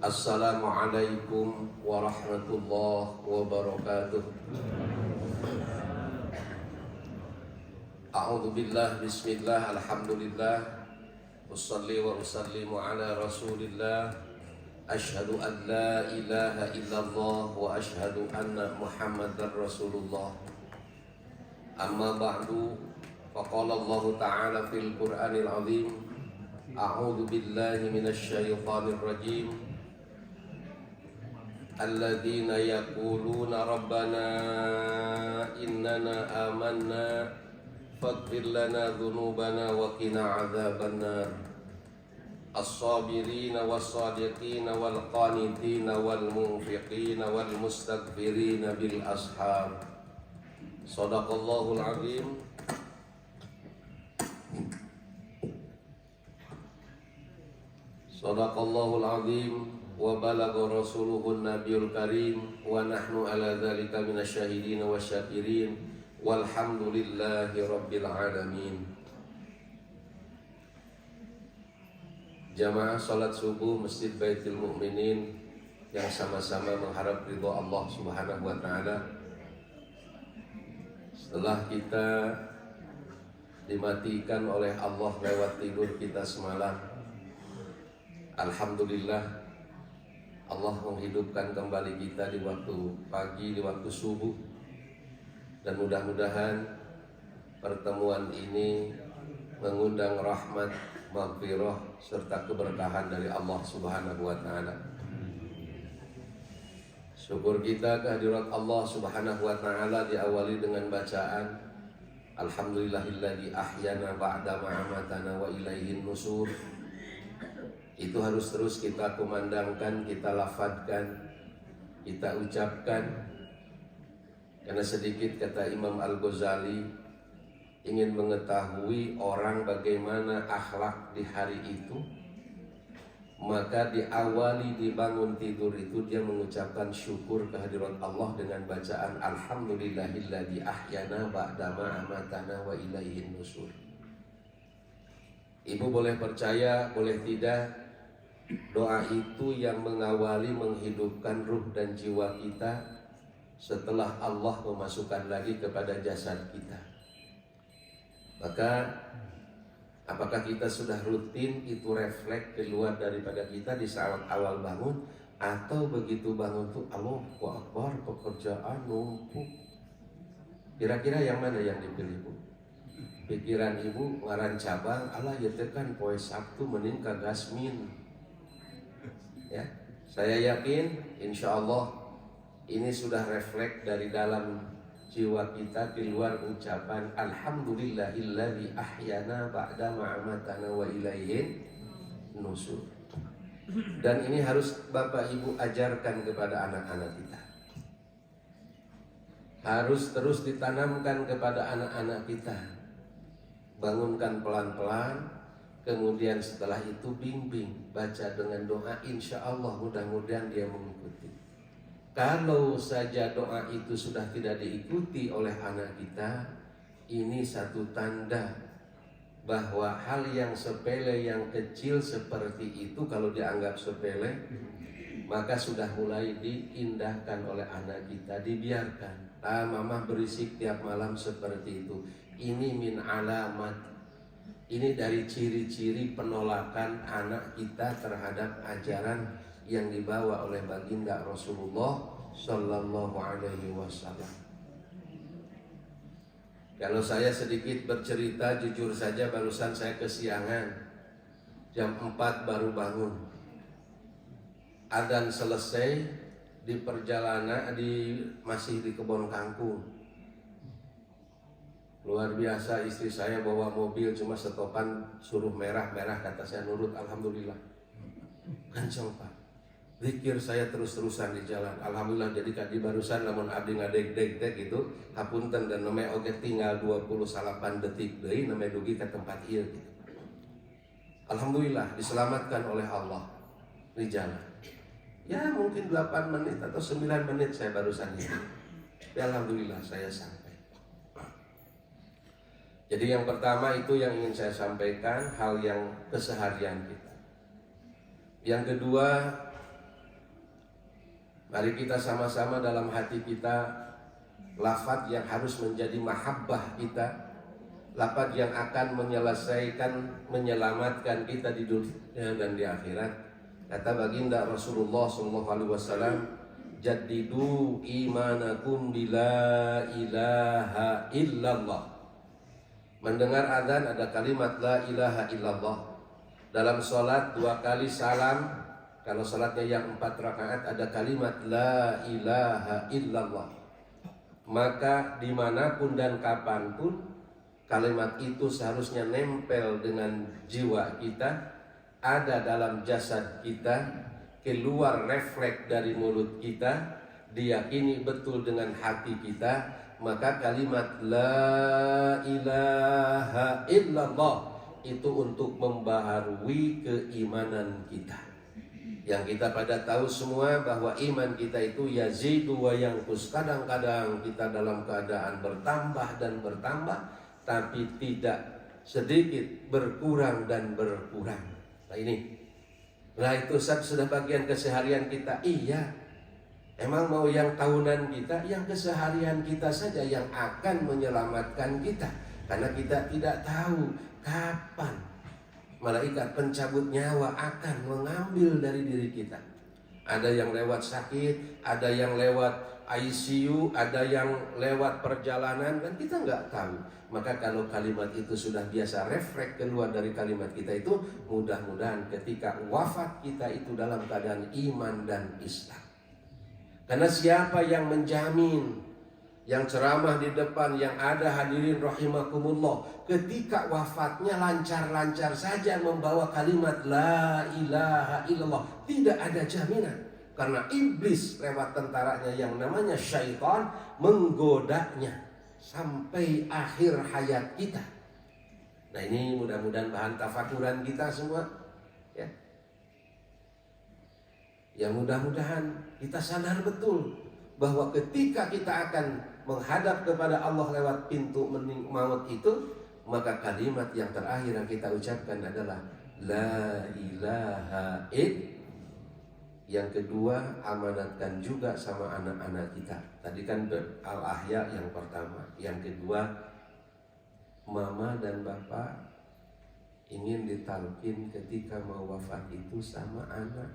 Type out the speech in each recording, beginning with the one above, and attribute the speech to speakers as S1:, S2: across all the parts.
S1: Assalamualaikum warahmatullahi wabarakatuh. A'udzu billah, bismillah, alhamdulillah, wassalli wa usallimu ala rasulillah. Asyhadu an la ilaha illallah wa asyhadu anna muhammadar rasulullah. Amma ba'du, faqala Allah ta'ala fil Qur'anil azim. A'udzu billahi minasy syaithanir rajim. Alladzina yaquluna rabbana innana amanna faghfir lana dzunubana wa qina adzabannar. As-sabirina was-sadiqina wal qanitina wal munfiqina wal mustaghfirina bil ashar. Shadaqallahul azim. Shadaqallahul azim. Wa balagha rasuluhun nabiyul karim wa nahnu ala dzalika minasyahidin wasyakirin walhamdulillahi rabbil alamin. Jamaah salat subuh Masjid Baitul Mukminin yang sama-sama mengharap ridha Allah Subhanahu wa taala. Setelah kita dimatikan oleh Allah lewat tidur kita semalam, alhamdulillah Allah menghidupkan kembali kita di waktu pagi, di waktu subuh. Dan mudah-mudahan pertemuan ini mengundang rahmat, maghfirah, serta keberkahan dari Allah Subhanahu wa ta'ala. Syukur kita kehadirat Allah Subhanahu wa ta'ala diawali dengan bacaan Alhamdulillahilladzi ahyana ba'da ma'amatana wa ilaihin nusur. Itu harus terus kita kumandangkan, kita lafadkan, kita ucapkan. Karena sedikit kata Imam Al-Ghazali, ingin mengetahui orang bagaimana akhlak di hari itu, maka diawali dibangun tidur itu dia mengucapkan syukur kehadirat Allah dengan bacaan Alhamdulillahilladzi ahyana ba'da ma amatana wa ilaihin nusur. Ibu boleh percaya, boleh tidak, doa itu yang mengawali menghidupkan ruh dan jiwa kita setelah Allah memasukkan lagi kepada jasad kita. Maka apakah kita sudah rutin itu refleks keluar daripada kita di saat awal bangun, atau begitu bangun tuh Allahu Akbar, pekerjaan numpuk? Kira-kira yang mana yang dipilih, Bu? Pikiran ibu ngaran cabang, Allah ya tekan poe Sabtu mending ka Gasmin. Ya, saya yakin insya Allah ini sudah refleks dari dalam jiwa kita keluar ucapan Alhamdulillahilladzi ahyana ba'da ma'amatana wa ilaihin nusur. Dan ini harus Bapak Ibu ajarkan kepada anak-anak kita. Harus terus ditanamkan kepada anak-anak kita. Bangunkan pelan-pelan. Kemudian setelah itu bimbing, baca dengan doa, insya Allah mudah-mudahan dia mengikuti. Kalau saja doa itu sudah tidak diikuti oleh anak kita, ini satu tanda bahwa hal yang sepele, yang kecil seperti itu kalau dianggap sepele, maka sudah mulai diindahkan oleh anak kita, dibiarkan. Mama berisik tiap malam seperti itu. Ini min alamat. Ini dari ciri-ciri penolakan anak kita terhadap ajaran yang dibawa oleh baginda Rasulullah Sallallahu Alaihi Wasallam. Kalau saya sedikit bercerita, jujur saja barusan saya kesiangan, jam 4 baru bangun. Adzan selesai, di perjalanan masih di kebun kangkung. Luar biasa, istri saya bawa mobil cuma stopan suruh merah-merah, kata saya nurut, alhamdulillah. Kenceng Pak. Zikir saya terus-terusan di jalan. Alhamdulillah, jadi kadi barusan namun abdi ngadeg-deg itu hapunten dan namanya oke tinggal 28 detik deui namanya dugi ke tempat ieu gitu. Alhamdulillah diselamatkan oleh Allah di jalan. Ya mungkin 8 menit atau 9 menit saya barusan itu. Ya alhamdulillah saya sampai. Jadi yang pertama itu yang ingin saya sampaikan, hal yang keseharian kita. Yang kedua, Mari kita sama-sama dalam hati kita lafaz yang harus menjadi mahabbah kita, lafaz yang akan menyelamatkan kita di dunia dan di akhirat. Kata baginda Rasulullah SAW, jaddidu imanakum bila ilaha illallah. Mendengar adzan ada kalimat la ilaha illallah. Dalam sholat 2 kali salam, kalau sholatnya yang 4 rakaat ada kalimat la ilaha illallah. Maka dimanapun dan kapanpun kalimat itu seharusnya nempel dengan jiwa kita, ada dalam jasad kita, keluar refleks dari mulut kita, diyakini betul dengan hati kita. Maka kalimat la ilaha illallah itu untuk membaharui keimanan kita. Yang kita pada tahu semua bahwa iman kita itu yazidu wa yanqus. Kadang-kadang kita dalam keadaan bertambah dan bertambah, tapi tidak sedikit berkurang dan berkurang. Nah ini, nah itu sudah bagian keseharian kita. Iya, emang mau yang tahunan kita, yang keseharian kita saja yang akan menyelamatkan kita. Karena kita tidak tahu kapan malaikat pencabut nyawa akan mengambil dari diri kita. Ada yang lewat sakit, ada yang lewat ICU, ada yang lewat perjalanan, dan kita nggak tahu. Maka kalau kalimat itu sudah biasa refleks keluar dari kalimat kita itu, mudah-mudahan ketika wafat kita itu dalam keadaan iman dan Islam. Karena siapa yang menjamin, yang ceramah di depan, yang ada hadirin rahimakumullah, ketika wafatnya lancar-lancar saja membawa kalimat la ilaha illallah, tidak ada jaminan. Karena iblis lewat tentaranya yang namanya syaitan menggodanya sampai akhir hayat kita. Nah ini mudah-mudahan bahan tafakuran kita semua, ya. Yang mudah-mudahan kita sadar betul bahwa ketika kita akan menghadap kepada Allah lewat pintu maut itu, maka kalimat yang terakhir yang kita ucapkan adalah la ilaha illallah. Yang kedua, amanatkan juga sama anak-anak kita. Tadi kan al-ahya yang pertama. Yang kedua, mama dan bapak ingin ditalkin ketika mau wafat itu sama anak.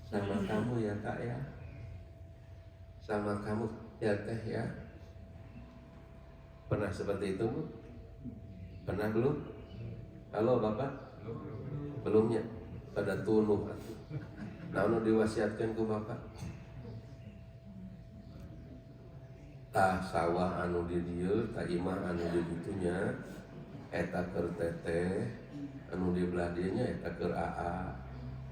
S1: Sama kamu ya kak ya, sama kamu ya teh ya. Pernah seperti itu bu? Pernah belum? Halo bapak? Belumnya? Pada tunuh. Nah, diwasiatkan ke bapak. Tah sawah anu di dieu, tah imah anu di ditunya, eta keur teteh, anu di belah dieu nya eta keur aa.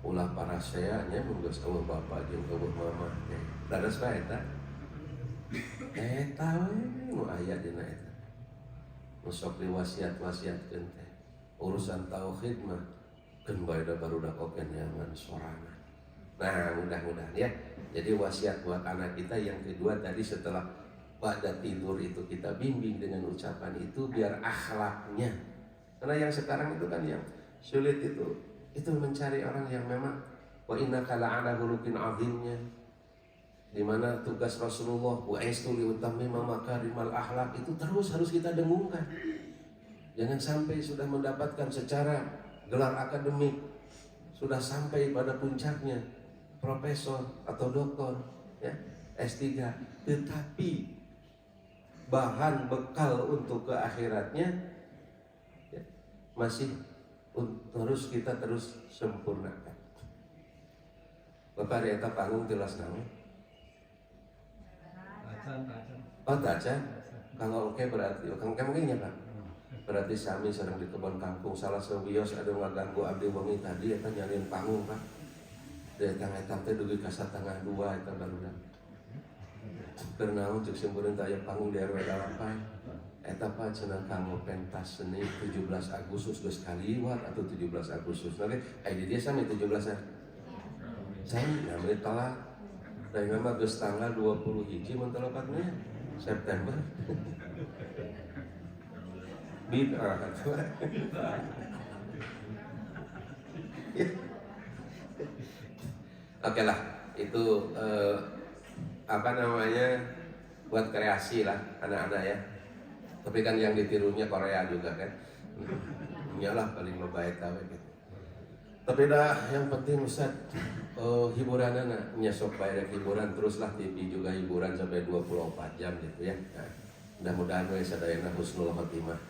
S1: Ulah parasea nya mun geus eueuh bapak jeung eueuh mama teh. Dados bae eta. Eta we nu aya dina eta. Nu sok diwasiat-wasiatkeun teh. Urusan tauhid mah keun bae da barudak oge nyaman sorana. Nah mudah-mudahan ya. Jadi wasiat buat anak kita yang kedua tadi, setelah pada tidur itu kita bimbing dengan ucapan itu biar akhlaknya. Karena yang sekarang itu kan yang sulit itu mencari orang yang memang wa innaka la'ala khuluqin 'azimnya. Di mana tugas Rasulullah bu'aistu liutammima makarimal akhlak itu terus harus kita dengungkan. Jangan sampai sudah mendapatkan secara gelar akademik, sudah sampai pada puncaknya profesor atau doktor ya, S3, tetapi bahan bekal untuk ke akhiratnya ya, masih terus kita terus sempurnakan. Bapak eta panggung jelas naon? Oh tacan. Kalau oke berarti kang kemungkinnya Pak. Berarti sami sedang di kebun kampung salah sewios ada ngaganggu abdi wengi tadi eta nyalin panggung Pak. Dari tangga teh dugi ka satengah 2 eta barudak. Keur naon ceuk simpureun teh aya panggung di RW 8. Eta Pak cenah kanggo pentas seni 17 Agustus geus kaliwat atau 17 Agustus. Oke, di dia sami 17-an. Sami namanya telat. Dan memang geus tanggal 21 mun telepatnya September. Bid'ah. Oke lah, itu apa namanya, buat kreasi lah anak-anak ya. Tapi kan yang ditirunya Korea juga kan. Iyalah paling baik tahu gitu. Tapi dah yang penting Ustaz, hiburan anak nyesok bayar hiburan, teruslah TV juga hiburan sampai 24 jam gitu ya. Nah, mudah-mudahan we sadayana husnul khotimah.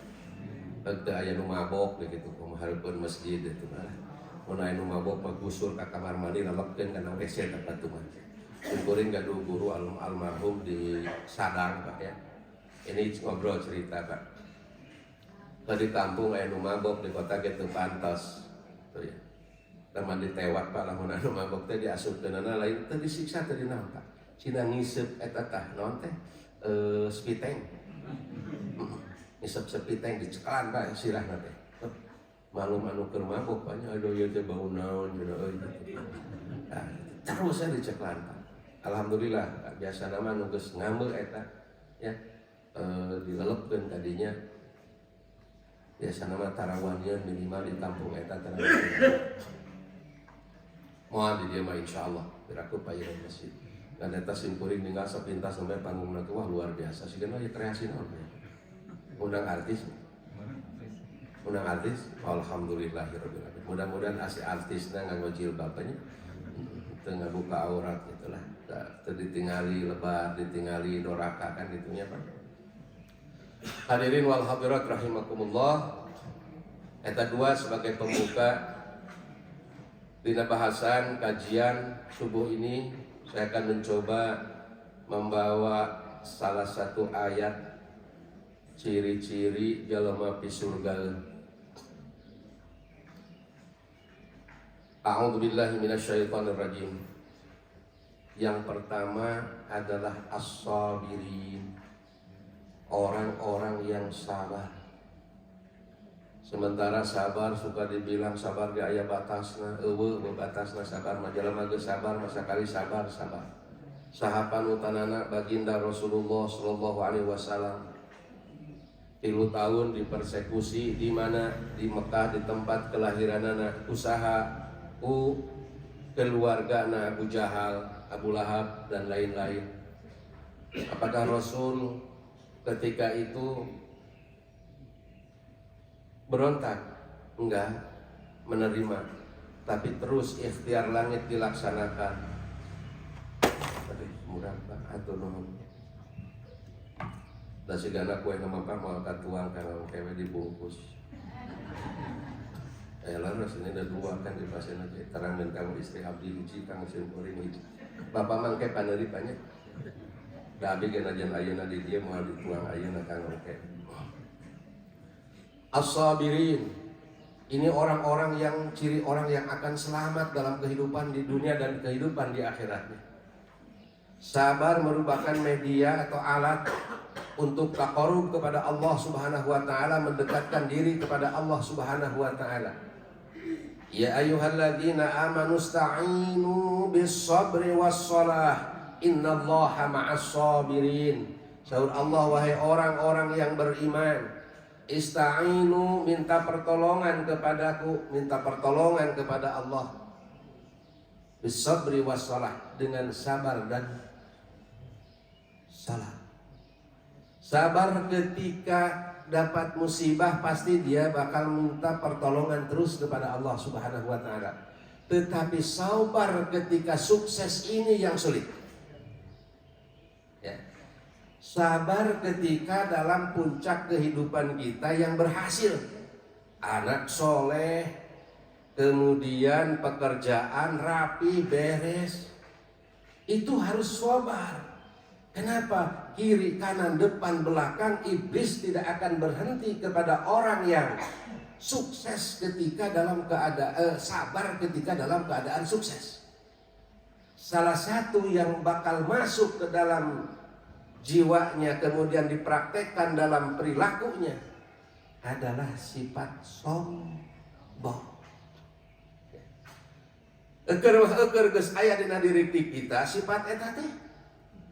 S1: Teu aya nu mabok gitu, kumahareupeun masjid itu mah. Mun aya nu mabok mah gusur ka kamar mandi lalekkeun kana WC tempat tuh mah. Kuring gaduh guru almarhum di Sadang Pak ya. Ini ngobrol cerita Pak. Di kampung aya nu mabok, di kota gitu pantos. Tuh ya. Teman ditewat Pak lamun anu mabok teh diasupkeunana lain teu disiksa teh dinaon Pak. Cina ngisep eta tah naon teh? Spiteng. Ngisep spiteng dicekalan Pak sirahna teh. Malum anu keur mabok Pak nya aduh ieu teh bau naon cenah euy. Nah, terus saya dicekalan Pak. Alhamdulillah biasa nama nu geus ngambeu eta ya. Dilelepkeun tadinya. Biasa nama tarawannya minimal ditampung eta tarawannya. Moal di dia mah insyaallah biraku payeun masjid. Dan eta simkuring ninggal sepintas sampai panggungna teh wah luar biasa. Sigana aya kreasi naon ya. Undang artis. Undang artis. Alhamdulillahirabbil alamin. Mudah-mudahan asli artisna nganggo jilbabnya. Teu ngabuka aurat gitulah. Teu ditingali lebar, ditingali doraka kan gitunya Pak. Hadirin wal hadirat rahimakumullah. Eta dua sebagai pembuka dina bahasan kajian subuh ini, saya akan mencoba membawa salah satu ayat ciri-ciri jalma pi surga. A'udzubillahi minasyaitonir rajim. Yang pertama adalah as-sabirin, orang-orang yang sabar. Sementara sabar suka dibilang sabar ge aya batasna, eueuh batasna sabar mah jalma geus sabar masa kali sabar. Saha panutanana baginda Rasulullah sallallahu alaihi wasallam 3 tahun dipersekusi di mana? Di Mekah, di tempat kelahiranana, usaha keluargana Abu Jahal, Abu Lahab dan lain-lain. Apakah Rasul ketika itu berontak? Enggak, menerima, tapi terus ikhtiar langit dilaksanakan. Aduh, murah Pak, atur nuhun. Da sigana kue nama Pak mau katuang kalau kewe dibungkus. Lalu sini ada 2 kan di pasien aja. Terangin kamu istri abdi hiji, kang simpuring hiji. Bapak mangke paneripanya. Da abdi gen ajan ayeuna di dieu moal dituang ayeuna kang oke. As-sabirin, ini orang-orang yang ciri orang yang akan selamat dalam kehidupan di dunia dan kehidupan di akhiratnya. Sabar merupakan media atau alat untuk taqarrub kepada Allah Subhanahu wa taala, mendekatkan diri kepada Allah Subhanahu wa taala. Ya ayyuhalladzina amanu sta'inu bis-sabri was-shalah, innallaha ma'as sabirin. Sahur Allah, wahai orang-orang yang beriman, ista'inu, minta pertolongan kepadaku, minta pertolongan kepada Allah. Bis-sabri was-shalah, dengan sabar dan salat. Sabar ketika dapat musibah, pasti dia bakal minta pertolongan terus kepada Allah Subhanahu wa taala. Tetapi sabar ketika sukses ini yang sulit. Ya. Sabar ketika dalam puncak kehidupan kita yang berhasil, anak soleh, kemudian pekerjaan rapi beres, itu harus sabar. Kenapa? Kiri, kanan, depan, belakang, iblis tidak akan berhenti kepada orang yang sukses ketika dalam keadaan sabar ketika dalam keadaan sukses. Salah satu yang bakal masuk ke dalam jiwanya kemudian dipraktekkan dalam perilakunya adalah sifat sombong. Eker geus aya dina diri kita sifat eta teh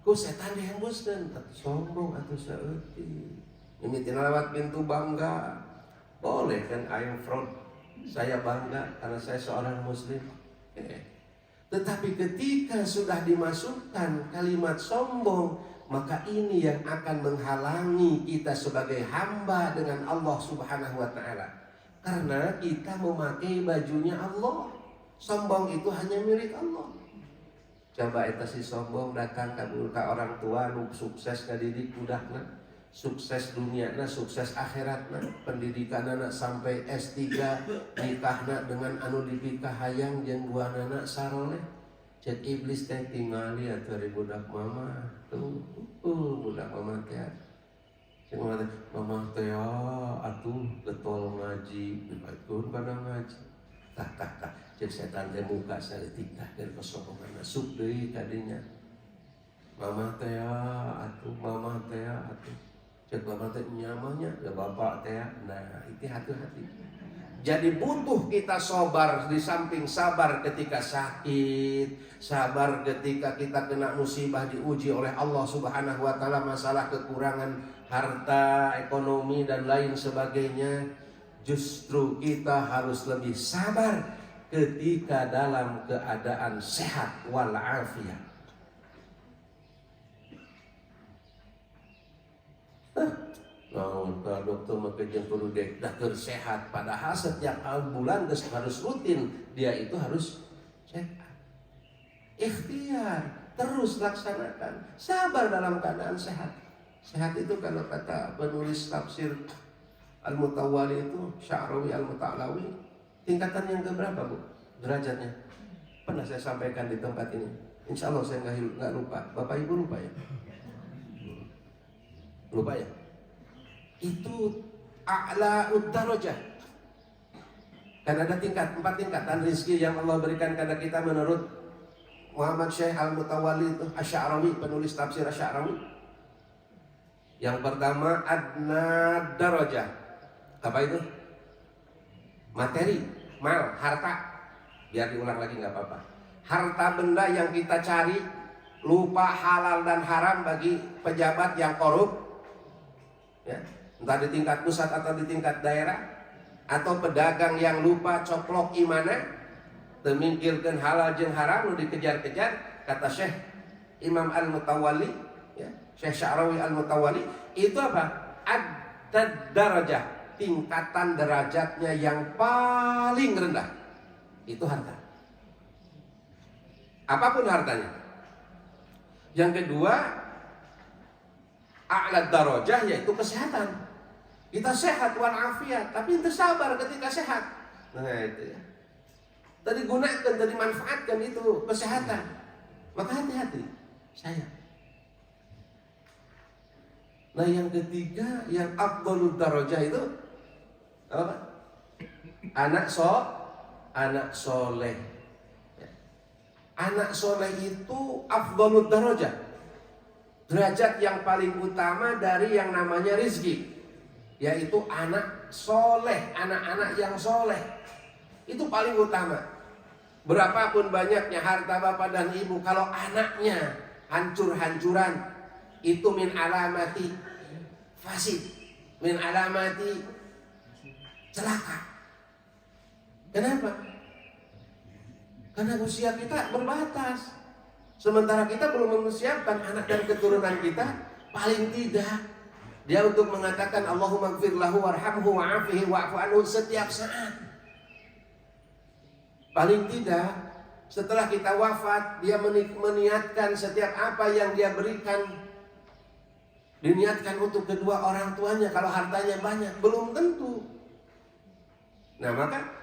S1: ku setan dihembuskeun, sombong atuh saeutik. Mimitina lewat pintu bangga. Boleh kan, I am proud. Saya bangga karena saya seorang muslim. Tetapi ketika sudah dimasukkan kalimat sombong, maka ini yang akan menghalangi kita sebagai hamba dengan Allah Subhanahu wa Ta'ala. Karena kita memakai bajunya Allah. Sombong itu hanya milik Allah. Coba eta si sombong datang ka orang tua nu sukses ngadidik budakna, sukses duniana, sukses akhiratna, pendidikanana sampai S3, nikahna dengan anu dipikah hayang jeung buanana saroleh. Cek iblis teh tingali atuh ari budak mama. Budak mama teh. Cek mama teh atuh getol ngaji, dipikeun kana ngaji. Tak. Cek setan teh muka saeutik tah keur kesombongan masuk deui ka dinya. Mama teh atuh, mama teh atuh. Cek mama teh nyamanya, ya bapak teh. Nah, itu hati-hati. Jadi butuh kita sabar, di samping sabar ketika sakit, sabar ketika kita kena musibah diuji oleh Allah Subhanahu wa Ta'ala, masalah kekurangan harta, ekonomi dan lain sebagainya. Justru kita harus lebih sabar ketika dalam keadaan sehat walafiat. Kalau dokter makanya perlu dokter sehat, padahal setiap bulan harus rutin dia itu harus sehat. Ikhtiar terus laksanakan, sabar dalam keadaan sehat. Sehat itu kalau kata penulis tafsir Al-Mutawali itu Sya'rawi Al-Muta'alawi, tingkatan yang keberapa Bu? Derajatnya pernah saya sampaikan di tempat ini. Insya Allah saya nggak lupa. Bapak Ibu lupa ya? Lupa ya? Itu a'la'ud darajah. Karena ada 4 tingkatan rizki yang Allah berikan kepada kita menurut Muhammad Syekh Al-Mutawali itu Asy-Sya'rawi, penulis tafsir Asy-Sya'rawi. Yang pertama adna darajah. Apa itu? Materi, mal, harta. Biar diulang lagi nggak apa-apa. Harta benda yang kita cari, lupa halal dan haram bagi pejabat yang korup, ya, entah di tingkat pusat atau di tingkat daerah, atau pedagang yang lupa coplok imana, temingkirkan halal jeung haram, lu dikejar-kejar. Kata Syekh Imam Al-Mutawali, ya, Syekh Sya'rawi Al-Mutawali, itu apa? Ad darajah. Tingkatan derajatnya yang paling rendah itu harta. Apapun hartanya. Yang kedua, a'la darajah, yaitu kesehatan. Kita sehat walafiat, tapi kita sabar ketika sehat. Nah itu ya. Tadi gunakan, tadi manfaatkan itu kesehatan. Maka hati-hati saya. Nah yang ketiga, yang afdhalud darajah itu apa? Anak soleh. Anak soleh itu afdhalud darajah, derajat yang paling utama dari yang namanya rizki, yaitu anak soleh, anak-anak yang soleh itu paling utama. Berapapun banyaknya harta bapak dan ibu, kalau anaknya hancur-hancuran, itu min alamati fasid, min alamati celaka. Kenapa? Karena usia kita berbatas. Sementara kita belum mempersiapkan anak dan keturunan kita. Paling tidak dia untuk mengatakan Allahumma gfir lahu warhamhu wa'afihi wa'fu anhu setiap saat. Paling tidak setelah kita wafat, dia meniatkan setiap apa yang dia berikan diniatkan untuk kedua orang tuanya. Kalau hartanya banyak, belum tentu. Nah maka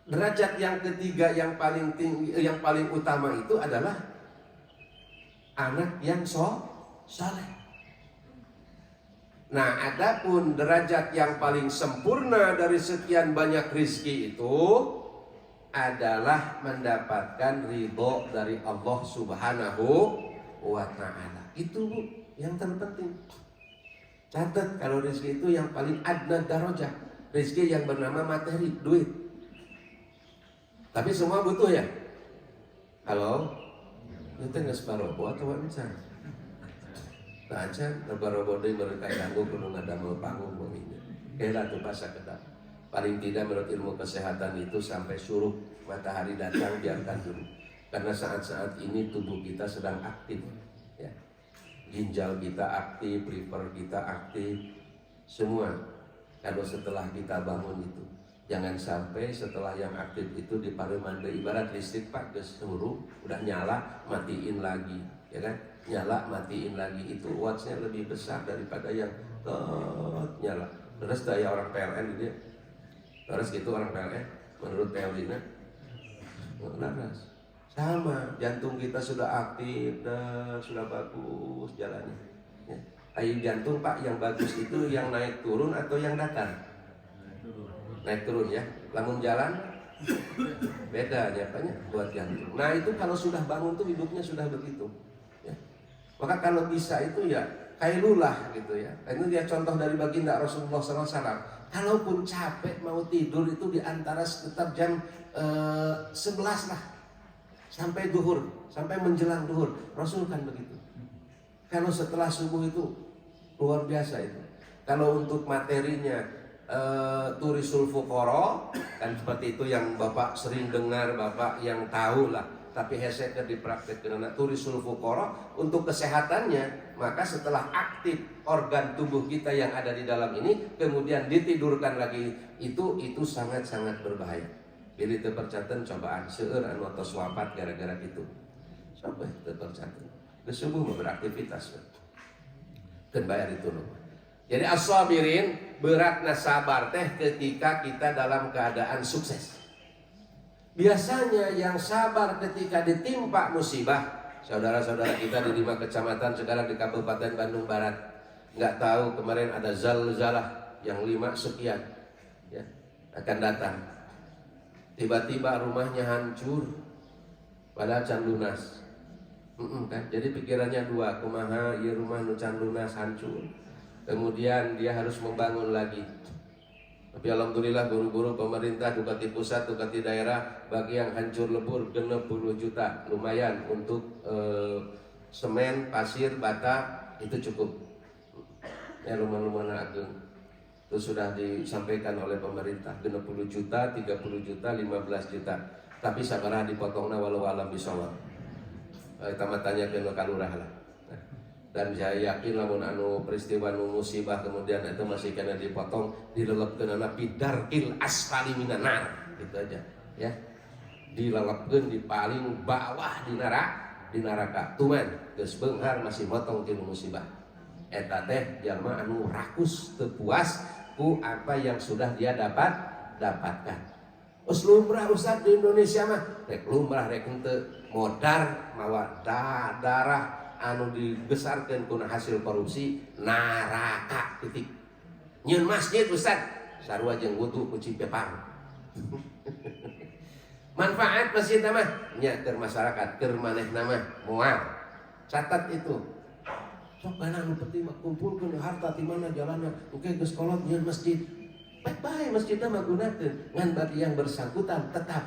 S1: derajat yang ketiga yang paling tinggi, yang paling utama itu adalah anak yang saleh. Nah adapun derajat yang paling sempurna dari sekian banyak rizki itu adalah mendapatkan ridho dari Allah Subhanahu wa Ta'ala. Itu Bu, yang terpenting. Catat kalau rizki itu yang paling adna darajah. Rizki yang bernama materi, duit. Tapi semua butuh ya. Halo? Itu nggak separobo atau wancar? Baca, separobo deh mereka ganggu kudu ngadamel panggung begini. Kira tuh bahasa kedap. Paling tidak menurut ilmu kesehatan itu sampai suruh matahari datang biarkan dulu. Karena saat-saat ini tubuh kita sedang aktif, ya. Ginjal kita aktif, liver kita aktif, semua. Kalau setelah kita bangun itu, jangan sampai setelah yang aktif itu diparemande, ibarat listrik pak geseru, udah nyala, matiin lagi, ya kan? Nyala, matiin lagi, itu wattsnya lebih besar daripada yang nyala. Terus daya orang PLN gitu ya. Terus gitu orang PLN, menurut teorinya, laras. Sama, jantung kita sudah aktif dan sudah bagus jalannya. Ya. Air jantung pak yang bagus itu yang naik turun atau yang datar? Naik turun ya. Lamun jalan beda apanya buat jantung. Nah itu kalau sudah bangun tuh hidupnya sudah begitu. Ya. Maka kalau bisa itu ya kailulah gitu ya. Ini dia contoh dari baginda Rasulullah SAW. Kalaupun capek mau tidur itu di antara sekitar jam 11 lah. Sampai duhur, sampai menjelang duhur. Rasul kan begitu. Kalau setelah subuh itu luar biasa itu. Kalau untuk materinya turisul fuqara kan seperti itu yang Bapak sering dengar, Bapak yang tahu lah. Tapi heseknya dipraktekkan turisul fuqara untuk kesehatannya. Maka setelah aktif organ tubuh kita yang ada di dalam ini, kemudian ditidurkan lagi, itu sangat-sangat berbahaya. Bila terpercatan cobaan seueur anu tos wafat gara-gara gitu. Sampai terpercatan. Kesubuh beraktivitas. Keun bayar itu loh. Jadi as-sabirin beratna sabar teh ketika kita dalam keadaan sukses. Biasanya yang sabar ketika ditimpa musibah, saudara-saudara kita di 5 kecamatan sekarang di Kabupaten Bandung Barat, nggak tahu kemarin ada zalzalah yang 5 sekian, ya, akan datang. Tiba-tiba rumahnya hancur, padahal can lunas. Kan? Jadi pikirannya dua, kumaha ya rumah nu can lunas hancur. Kemudian dia harus membangun lagi. Tapi alhamdulillah guru-guru pemerintah Bupati pusat, Bupati daerah bagi yang hancur lebur 60 juta, lumayan untuk semen, pasir, bata itu cukup. Ya rumah-rumah agung. Itu sudah disampaikan oleh pemerintah 60 juta, 30 juta, 15 juta. Tapi sabaraha dipotongna walau alam bisawab. Tamat tanya ke kalurah lah. Dan saya yakin lamun anu peristiwa nu musibah kemudian itu masih kena dipotong, dilelepkeun ana bidarkil asfali minan nar. Gitu aja, ya. Dilelepkeun di paling bawah di neraka. Tuman geus beunghar masih motong tina musibah. Eta teh jalma anu rakus teu puas ku apa yang sudah dia dapatkan. Us lumrah Ustaz di Indonesia mah rek lumrah rek henteu modar mawa darah anu dibesarkeun kuna hasil korupsi naraka titik. Nyieun masjid Ustaz sarua jeung wudu ku Cipepang. Manfaat masjid mah nya keur masyarakat keur manehna mah moal. Catat itu. Sok kana anu penting mah kumpulkeun harta ti mana jalanna engke geus kolot nyieun masjid. Baik-baik masjidna mah gunakeun ngan bagi yang bersangkutan tetap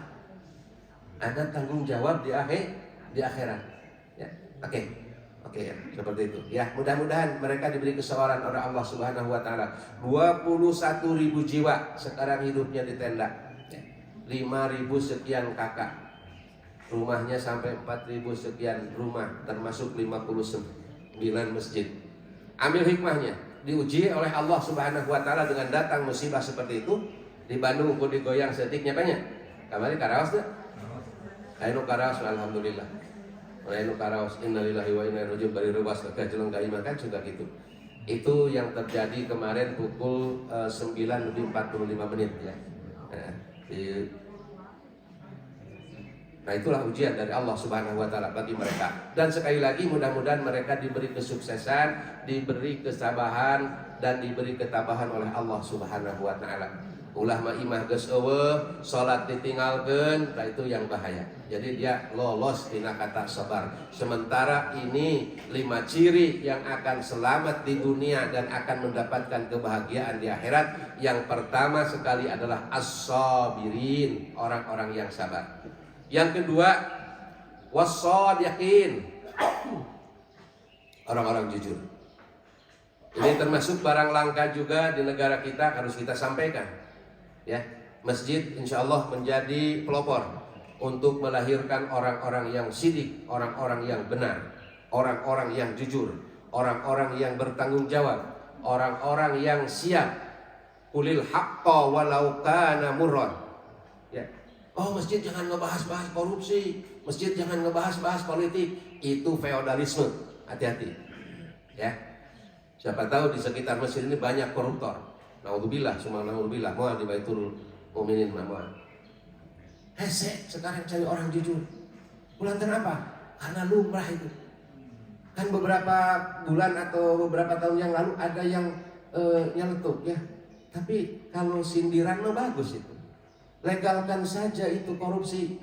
S1: ada tanggung jawab di akhirat. Ya, oke ya, seperti itu. Ya, mudah-mudahan mereka diberi kesabaran oleh Allah Subhanahu wa taala. 21.000 jiwa sekarang hidupnya di tenda. Ya. 5.000 sekian kakak. Rumahnya sampai 4.000 sekian rumah termasuk 59 masjid. Ambil hikmahnya, diuji oleh Allah Subhanahu wa taala dengan datang musibah seperti itu. Di Bandung pun digoyang setiknya banyak. Kamari karaos teh? Ayo karaos alhamdulillah. Ayo karaos innalillahi wa inna ilaihi raji'un bari rewas ka jeleng ka iman kan juga gitu. Itu yang terjadi kemarin pukul 9:45 ya. Nah itulah ujian dari Allah Subhanahu wa taala bagi mereka. Dan sekali lagi mudah-mudahan mereka diberi kesuksesan, diberi kesabaran dan diberi ketabahan oleh Allah Subhanahu wa taala. Ulah mah imah geus eueuh, salat ditinggalkeun, nah itu yang bahaya. Jadi dia lolos dina kata sabar. Sementara ini 5 ciri yang akan selamat di dunia dan akan mendapatkan kebahagiaan di akhirat. Yang pertama sekali adalah as-sabirin, orang-orang yang sabar. Yang kedua, was-shadiqin, orang-orang jujur. Ini termasuk barang langka juga di negara kita, harus kita sampaikan. Ya, masjid insya Allah menjadi pelopor. untuk melahirkan orang-orang yang sidik, orang-orang yang benar, orang-orang yang jujur, orang-orang yang bertanggung jawab, orang-orang yang siap. Qulil haqqa walau kana murran. Ya. Oh, masjid jangan ngebahas-bahas korupsi, masjid jangan ngebahas-bahas politik, itu feodalisme. Hati-hati. Ya. Siapa tahu di sekitar masjid ini banyak koruptor. Naudzubillah, summa naudzubillah, moal di Baitul Mukminin moal. Hese, sekarang cari orang jujur. Kulantan apa? Karena lumrah itu. Kan beberapa bulan atau beberapa tahun yang lalu ada yang nyeletuk ya. Tapi kalau sindiran mah bagus itu. Legalkan saja itu korupsi.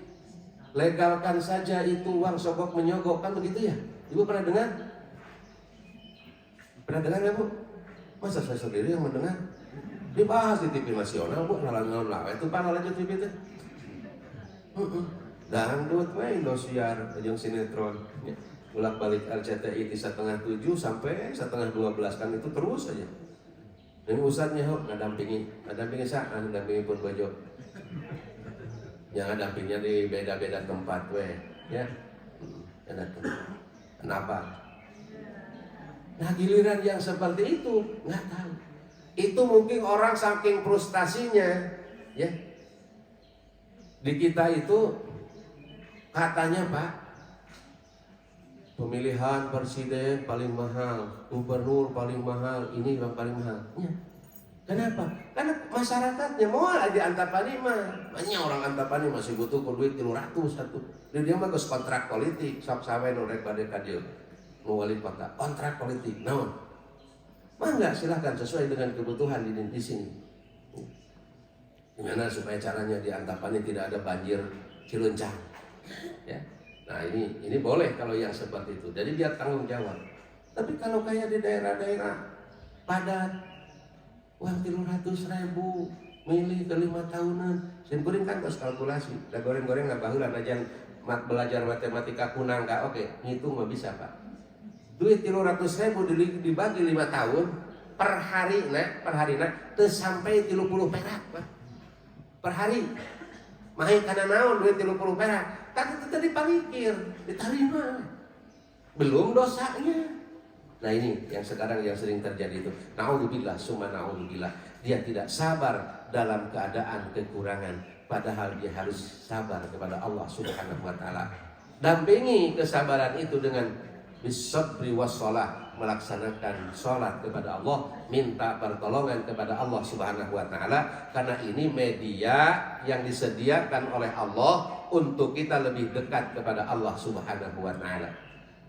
S1: Legalkan saja itu uang sogok menyogok, kan begitu ya? Ibu pernah dengar? Pernah dengar ya Bu? Masa saya sendiri yang mendengar? Dibahas di TV nasional Bu, ngalang-ngalang lah. Itu panel aja TV itu. Dangdut we Indosiar jeung sinetron. Bolak-balik RCTI di 1:30 sampai 11:30 kan itu terus aja. Ini ustadznya ngadampingi siapa? Ngadampingi pun bojo. Yang ngadampingnya di beda-beda tempat we, ya. Kenapa? Nah giliran yang seperti itu nggak tahu. Itu mungkin orang saking frustasinya, ya. Di kita itu katanya Pak, pemilihan presiden paling mahal, gubernur paling mahal, ini yang paling mahal. Ya. Kenapa? Karena masyarakatnya mau aja Antapani mah. Banyak orang Antapani masih butuh duit 300 satu. Dia mah geus kontrak politik, sok sawe nu rek bade ka dieu. Nu wali kota, kontrak politik. Naon? Mangga silahkan sesuai dengan kebutuhan di sini. Gimana supaya caranya di Antapani tidak ada banjir Cilencang? Ya. Nah ini boleh kalau yang seperti itu. Jadi dia tanggung jawab. Tapi kalau kayak di daerah-daerah padat, uang 300.000 milih ke 5 tahunan, simkuring kan terus kalkulasi. Dah goreng-goreng nggak bahulan aja belajar matematika kunang kak. Oke, ngitung mah bisa Pak. Duit 300.000 dibagi 5 tahun per hari terus sampai 30 perak Pak. Per hari. Main karena naon duit 30 perak. Tapi kita dipalikir, diterima. Belum dosanya. Nah ini yang sekarang yang sering terjadi itu. Naudzubillah, summa naudzubillah. Dia tidak sabar dalam keadaan kekurangan, padahal dia harus sabar kepada Allah Subhanahu wa taala. Dampingi kesabaran itu dengan bisabri wassalah, melaksanakan sholat kepada Allah, minta pertolongan kepada Allah Subhanahu wa taala, karena ini media yang disediakan oleh Allah untuk kita lebih dekat kepada Allah Subhanahu wa taala.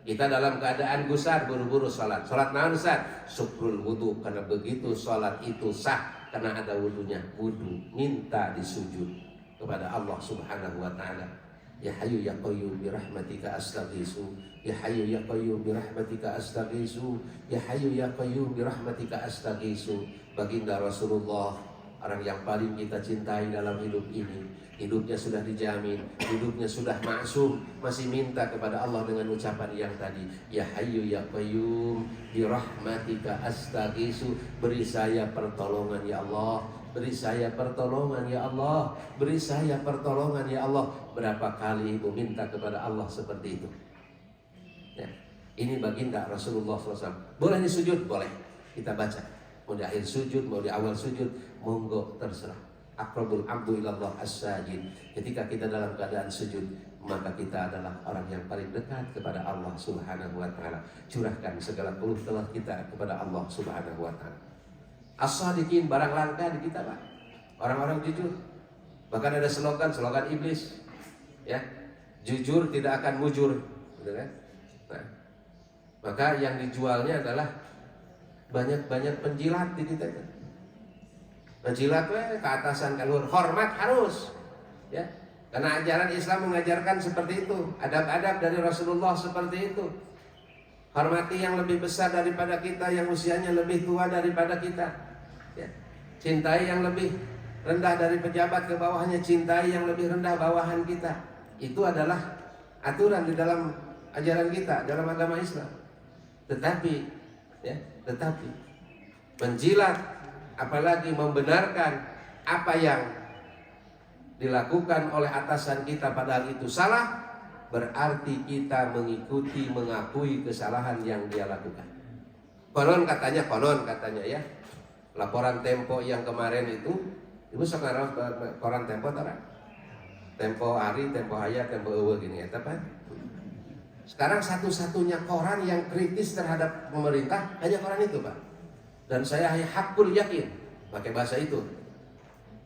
S1: Kita dalam keadaan gusar, buru-buru sholat. Sholat naon Ustaz? Syukrul wudu, karena begitu sholat itu sah karena ada wudunya. Wudu minta disujud kepada Allah Subhanahu wa taala. Ya Hayyu ya Qayyum bi rahmatika astaghiitsu. Ya Hayyu ya Qayyum bi rahmatika astaghiitsu. Ya Hayyu ya Qayyum bi rahmatika astaghiitsu. Baginda Rasulullah, orang yang paling kita cintai dalam hidup ini, hidupnya sudah dijamin, hidupnya sudah maksum, masih minta kepada Allah dengan ucapan yang tadi, Ya Hayyu ya Qayyum bi rahmatika astaghiitsu. Beri saya pertolongan ya Allah, beri saya pertolongan ya Allah, beri saya pertolongan ya Allah. Berapa kali ibu minta kepada Allah seperti itu ya. Ini baginda Rasulullah SAW. Boleh di sujud? Boleh. Kita baca. Mau di akhir sujud, mau di awal sujud, monggo terserah. Aqrabul abdu ilallah as-sajid. Ketika kita dalam keadaan sujud, maka kita adalah orang yang paling dekat kepada Allah Subhanahu wa taala. Curahkan segala keluh kesah kita kepada Allah Subhanahu wa taala. As-sadiqin, barang langka di kita Pak. Orang-orang jujur. Bahkan ada slogan iblis. Ya. Jujur tidak akan mujur, gitu kan? Nah, maka yang dijualnya adalah banyak-banyak penjilat di kita. Penjilat ke atasan kan hormat harus, ya. Karena ajaran Islam mengajarkan seperti itu. Adab-adab dari Rasulullah seperti itu. Hormati yang lebih besar daripada kita, yang usianya lebih tua daripada kita. Ya. Cintai yang lebih rendah dari pejabat ke bawahnya, cintai yang lebih rendah bawahan kita. Itu adalah aturan di dalam ajaran kita, dalam agama Islam. Tetapi menjilat, apalagi membenarkan apa yang dilakukan oleh atasan kita padahal itu salah, berarti kita mengikuti, mengakui kesalahan yang dia lakukan. Konon katanya ya, laporan Tempo yang kemarin itu, ibu sekarang koran Tempo tara? Tempo Hari, Tempo Hayat, Tempo Ewe gini ya, apa? Sekarang satu-satunya koran yang kritis terhadap pemerintah hanya koran itu, Pak. Dan saya hakul yakin pakai bahasa itu.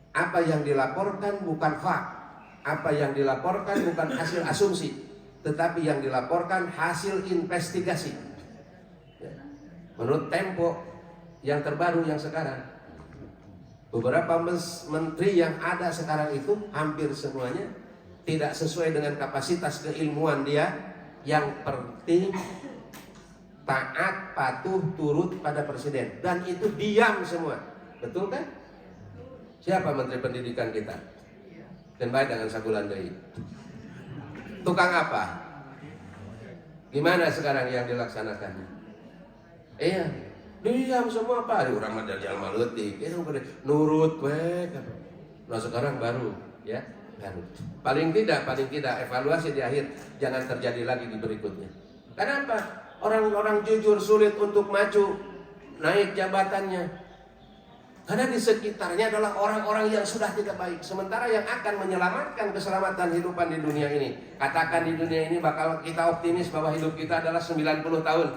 S1: Apa yang dilaporkan bukan fak, apa yang dilaporkan bukan hasil asumsi, tetapi yang dilaporkan hasil investigasi. Menurut Tempo yang terbaru yang sekarang, beberapa menteri yang ada sekarang itu hampir semuanya tidak sesuai dengan kapasitas keilmuan dia. Yang penting taat, patuh, turut pada presiden, dan itu diam semua. Betul kan? Siapa menteri pendidikan kita? Dan baik dengan sakulan deui. Tukang apa? Gimana sekarang yang dilaksanakannya? Iya, diam semua Pak. Urang mah jalma leutik, itu nurut we. Nah sekarang baru ya, baru. Paling tidak evaluasi di akhir jangan terjadi lagi di berikutnya. Kenapa? Orang-orang jujur sulit untuk maju naik jabatannya. Karena di sekitarnya adalah orang-orang yang sudah tidak baik. Sementara yang akan menyelamatkan keselamatan hidupan di dunia ini, katakan di dunia ini bakal kita optimis bahwa hidup kita adalah 90 tahun.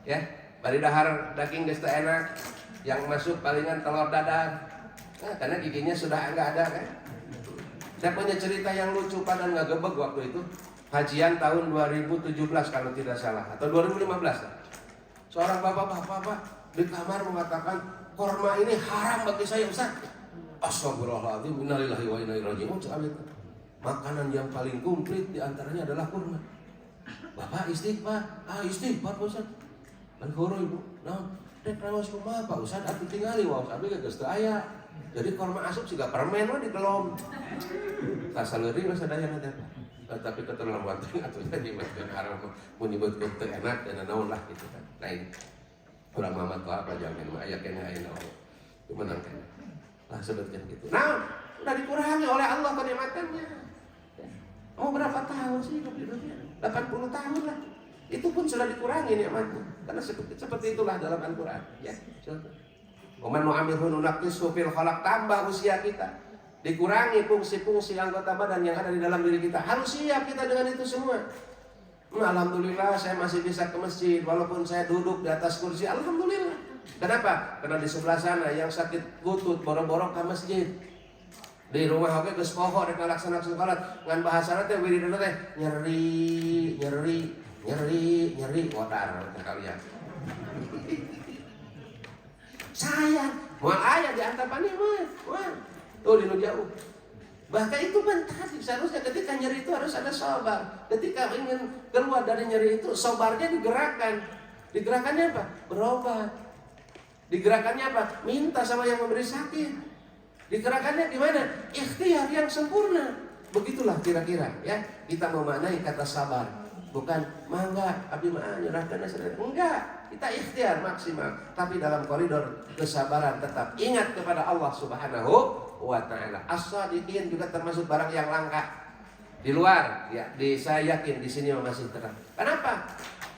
S1: Ya, bari dahar daging geus teu enak, yang masuk palingan telur dadar. Nah, karena giginya sudah enggak ada kan. Saya punya cerita yang lucu padahal ngagebeg waktu itu. Hajian tahun 2017 kalau tidak salah, atau 2015. Seorang bapak-bapak di kamar mengatakan, korma ini haram bagi saya Ustaz. Astagfirullahaladzim, innalillahi wa inna ilaihi raji'un. Makanan yang paling komplit diantaranya adalah kurma. Bapak istighfar, istighfar Ustaz. Kan guru ibu, nah, dek rawas kumaha Pak Ustaz, atuh tingali wae abdi geus teu aya. Jadi korma asup siga permen we digelom. Tasaleuri mah sadayana teh. Tapi keterlaluan teh atuhnya nyebutkeun haram, mun nyebutkeun teu enak dan naon lah gitu kan. Nah ini urang Muhammad apa jamin mah aya kene aya naon. Itu menang kan. Lah sebutkeun gitu. Nah, udah dikurangi oleh Allah kenikmatannya. Mau berapa tahun sih hidup di dunia? 80 tahun lah. Itu pun sudah dikurangi nikmatnya. Karena seperti itulah dalam Al-Qur'an, ya. Oman nu'amirhu nunaqqisu fil khalaq, tambah usia kita. Dikurangi fungsi-fungsi anggota badan yang ada di dalam diri kita. Harus siap kita dengan itu semua. Alhamdulillah saya masih bisa ke masjid walaupun saya duduk di atas kursi. Alhamdulillah. Kenapa? Karena di sebelah sana yang sakit lutut boro-boro ke masjid. Di rumah oke geus poho rek ngalaksanakeun salat. Ngan bahasana teh wiridana teh nyeri wadar kalian. Saya moal aya di antapani mah. Tuh di jauh. Bahkan itu kan tadi seharusnya ketika nyeri itu harus ada sabar. Ketika ingin keluar dari nyeri itu, sabarnya digerakkan. Digerakkannya apa? Berobat. Digerakkannya apa? Minta sama yang memberi sakit. Digerakkannya gimana? Ikhtiar yang sempurna. Begitulah kira-kira ya. Kita memaknai kata sabar. Bukan mangga, abdi mah nyerahkan saudara. Enggak, kita ikhtiar maksimal. Tapi dalam koridor kesabaran tetap ingat kepada Allah Subhanahu wa ta'ala. As-sadiqin juga termasuk barang yang langka. Di luar, ya, saya yakin di sini masih terang. Kenapa?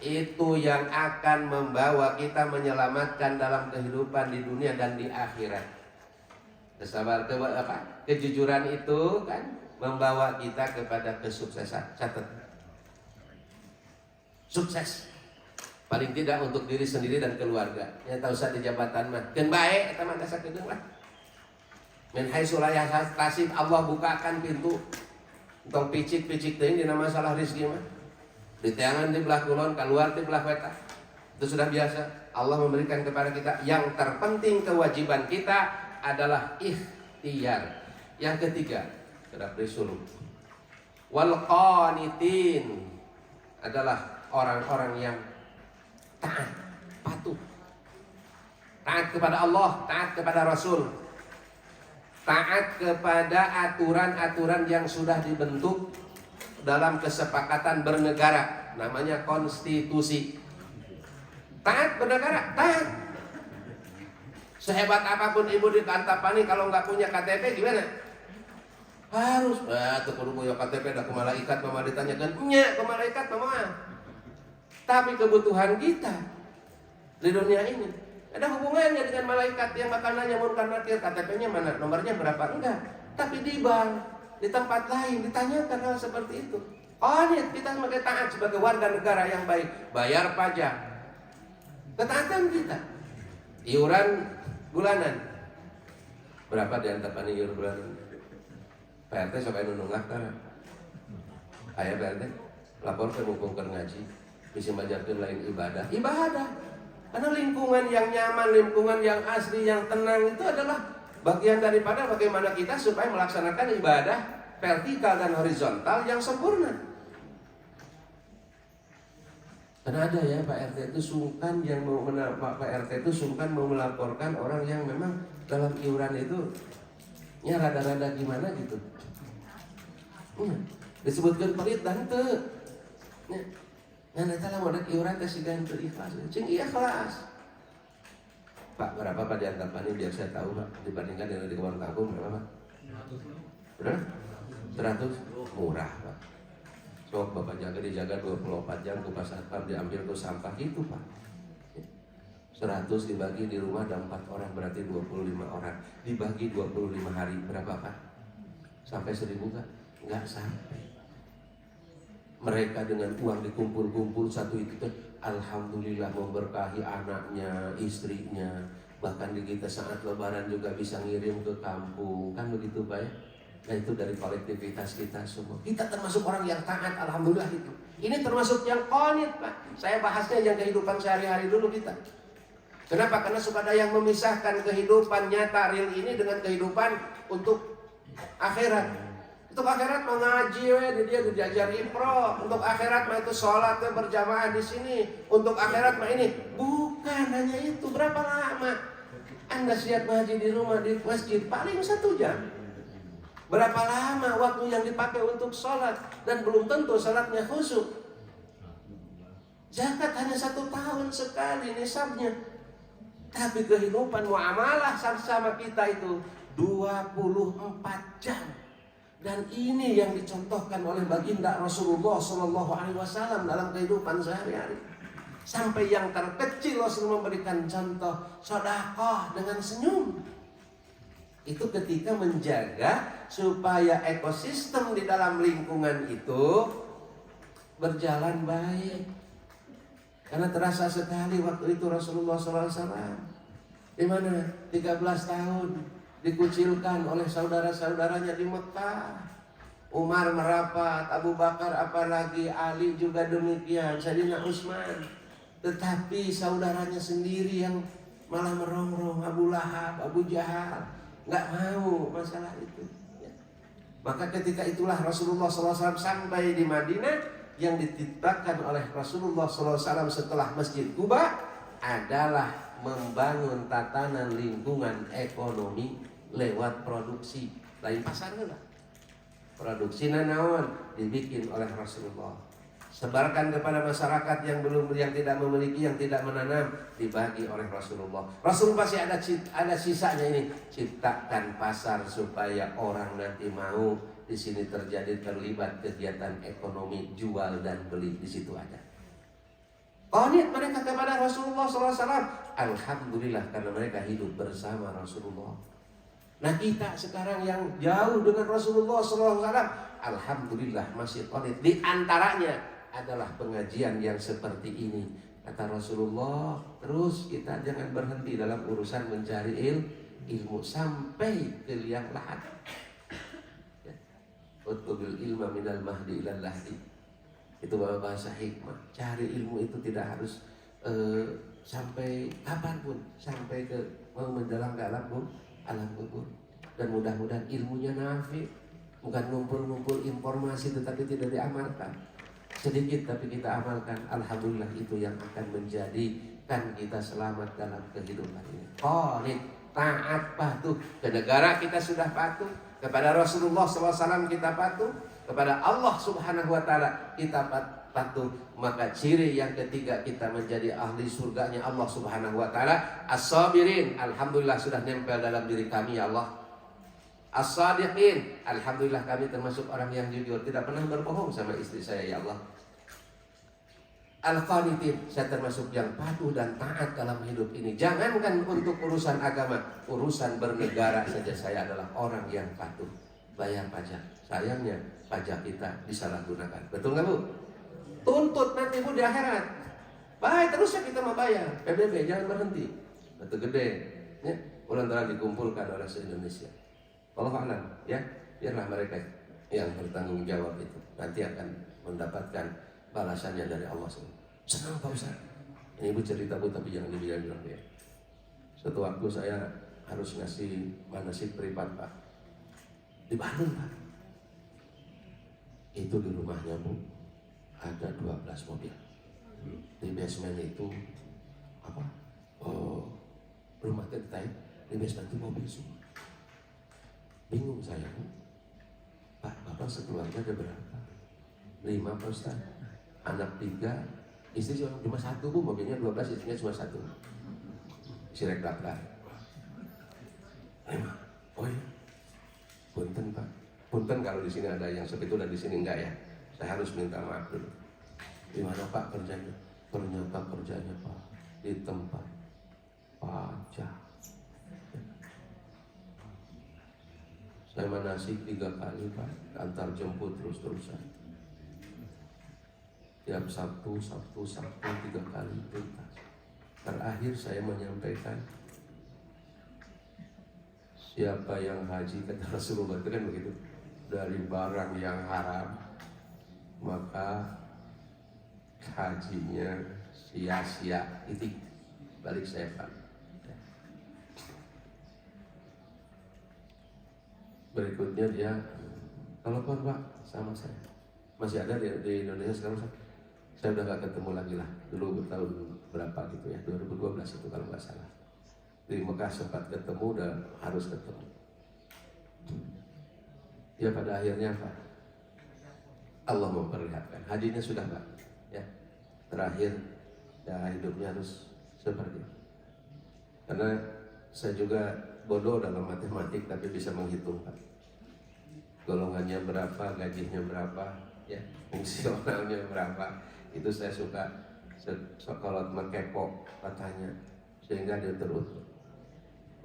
S1: Itu yang akan membawa kita menyelamatkan dalam kehidupan di dunia dan di akhirat. Kejujuran itu kan membawa kita kepada kesuksesan. Catat. Sukses paling tidak untuk diri sendiri dan keluarga. Ya tahu saat di jabatan mah keun bae eta mah dasar kedeung lah. Men haitsu la yahtasib, Allah bukakan pintu untuk picik-picik teuing dina masalah rezeki mah. Di tangan di belah kulon, keluar di belah wetan. Itu sudah biasa. Allah memberikan kepada kita. Yang terpenting kewajiban kita adalah ikhtiar. Yang ketiga, sudah disuruh. Wal qanitin adalah orang-orang yang taat, patuh. Taat kepada Allah, taat kepada Rasul. Taat kepada aturan-aturan yang sudah dibentuk dalam kesepakatan bernegara. Namanya konstitusi. Taat bernegara, taat. Sehebat apapun ibu di Antapani kalau nggak punya KTP gimana? Harus. Tuh kudu boyo KTP dah ke malaikat mama ditanyakan. Nya ke malaikat mama. Tapi kebutuhan kita di dunia ini ada hubungannya dengan malaikat yang bakal nanya munkan nakir KTP-nya mana, nomornya berapa, enggak. Tapi di bank, di tempat lain ditanyakan hal seperti itu. Kita sebagai taat sebagai warga negara yang baik, bayar pajak. Ketaatan kita. Iuran bulanan. Berapa di antara iuran bulanan? PRT sampai nununggak kan? Ayah PRT lapor ke mumpungkan ngaji, bisa mengajarkan lain ibadah. Karena lingkungan yang nyaman, lingkungan yang asli, yang tenang itu adalah bagian daripada bagaimana kita supaya melaksanakan ibadah vertikal dan horizontal yang sempurna. Karena ada ya Pak RT itu sungkan Pak RT itu sungkan mau melaporkan orang yang memang dalam iuran itu nya rada-rada gimana gitu. Disebutkan pelit dan teu. Nah, neta mau ada iuran kasih ganti ikhlas, cing ikhlas. Pak berapa Pak di antara ini biar saya tahu Pak dibandingkan dengan di kawan kampung berapa Pak? Berapa? 100 murah Pak. Sok Bapak dijaga 24 jam ke pasar Satpam diambil ke sampah itu Pak. 100 dibagi di rumah ada 4 orang berarti 25 orang dibagi 25 hari berapa Pak? Sampai 1000 Pak? Enggak sampai. Mereka dengan uang dikumpul-kumpul satu itu alhamdulillah memberkahi anaknya, istrinya. Bahkan di kita saat lebaran juga bisa ngirim ke kampung. Kan begitu Pak ya? Nah itu dari kolektivitas kita semua. Kita termasuk orang yang taat, alhamdulillah itu. Ini termasuk yang qanit Pak. Saya bahasnya yang kehidupan sehari-hari dulu kita. Kenapa? Karena suka ada yang memisahkan kehidupan nyata real ini dengan kehidupan untuk akhirat. Untuk akhirat mengaji, dia diajar impro. Untuk akhirat mah itu sholat berjamaah di sini. Untuk akhirat mah ini bukan hanya itu. Berapa lama Anda siap ngaji di rumah di masjid? Paling 1 jam. Berapa lama waktu yang dipakai untuk sholat dan belum tentu sholatnya khusyuk. Zakat hanya 1 tahun sekali nisabnya. Tapi kehidupan muamalah sama kita itu 24 jam. Dan ini yang dicontohkan oleh baginda Rasulullah SAW dalam kehidupan sehari-hari. Sampai yang terkecil Rasul memberikan contoh sedekah dengan senyum. Itu ketika menjaga supaya ekosistem di dalam lingkungan itu berjalan baik. Karena terasa sekali waktu itu Rasulullah SAW di mana 13 tahun dikucilkan oleh saudara-saudaranya di Mekah. Umar merapat, Abu Bakar apalagi, Ali juga demikian, Sayyidina Utsman. Tetapi saudaranya sendiri yang malah merongrong, Abu Lahab, Abu Jahal, nggak mau masalah itu. Maka ketika itulah Rasulullah SAW sampai di Madinah, yang dititipkan oleh Rasulullah SAW setelah Masjid Quba adalah membangun tatanan lingkungan ekonomi lewat produksi. Lain pasar lah. Produksi naon dibikin oleh Rasulullah. Sebarkan kepada masyarakat yang tidak memiliki, yang tidak menanam, dibagi oleh Rasulullah. Rasul pasti ada sisanya ini. Ciptakan pasar supaya orang nanti mau di sini terlibat kegiatan ekonomi jual dan beli, di situ ada. Qanit mereka kepada Rasulullah SAW. Alhamdulillah karena mereka hidup bersama Rasulullah. Nah kita sekarang yang jauh dengan Rasulullah SAW, alhamdulillah masih qanit. Di antaranya adalah pengajian yang seperti ini. Kata Rasulullah, terus kita jangan berhenti dalam urusan mencari ilmu sampai ke liang lahat. Utlubil ilma minal mahdi ilal lahdi. Itu bahasa hikmah. Cari ilmu itu tidak harus sampai kapanpun, sampai ke mau menjelang ke alam kubur. Dan mudah-mudahan ilmunya nafi, bukan ngumpul-ngumpul informasi tetapi tidak diamalkan. Sedikit tapi kita amalkan, alhamdulillah itu yang akan menjadikan kita selamat dalam kehidupan ini. Qanit, taat, patuh. Ke negara kita sudah patuh, kepada Rasulullah SAW kita patuh, kepada Allah Subhanahu Wa Taala kita patuh. Maka ciri yang ketiga kita menjadi ahli surganya Allah Subhanahu Wa Taala, as-sabirin. Alhamdulillah sudah nempel dalam diri kami ya Allah. As-sadiqin, alhamdulillah kami termasuk orang yang jujur, tidak pernah berbohong sama istri saya ya Allah. Al-qanitin, saya termasuk yang patuh dan taat dalam hidup ini. Jangankan untuk urusan agama, urusan bernegara saja saya adalah orang yang patuh. Bayar pajak, sayangnya pajak kita disalahgunakan. Betul nggak Bu? Tuntut nanti Bu di akhirat. Baik terusnya kita mau bayar PBB, jangan berhenti. Betul gede, ya. Ulang telah dikumpulkan oleh se-Indonesia. Allah alam, ya, biarlah mereka yang bertanggung jawab itu nanti akan mendapatkan balasannya dari Allah SWT. Senang Pak Ustaz. Ini Ibu cerita Bu, tapi jangan dibilang-bilang ya. Suatu waktu saya harus ngasih manasik privat Pak di Bandung Pak. Itu di rumahnya Bu ada 12 mobil. Di basement itu apa? Rumah kita di basement itu mobil semua. Bingung saya Bu. Pak, Bapak sekeluarga ada berapa? 5 Pak Ustaz. Anak 3, istri cuma 1 Bu, mobilnya 12, istrinya cuma 1. Sirek daftar 5. Oh iya. Punten Pak. Punten kalau di sini ada yang seperti itu dan di sini enggak ya. Saya harus minta maaf dulu. Di mana Pak kerjanya? Ternyata kerjanya Pak di tempat pajak. Saya manasik 3 kali Pak, antar jemput terus-terusan. Tiap Sabtu 3 kali tuntas. Terakhir saya menyampaikan, siapa yang haji kata Rasulullah itu kan begitu, dari barang yang haram maka hajinya sia-sia. Itu balik saya Pak. Berikutnya dia telepon Pak sama saya, masih ada di Indonesia sekarang. Saya udah gak ketemu lagi lah. Dulu tahun berapa gitu ya, 2012 itu kalau nggak salah. Di Mekah sempat ketemu dan harus ketemu. Ya pada akhirnya Pak, Allah memperlihatkan hajinya sudah Pak, ya terakhir ya hidupnya harus seperti itu. Karena saya juga bodoh dalam matematik tapi bisa menghitung Pak. Golongannya berapa, gajinya berapa, ya fungsionalnya berapa, itu saya suka kalau kepo katanya, sehingga dia terutur.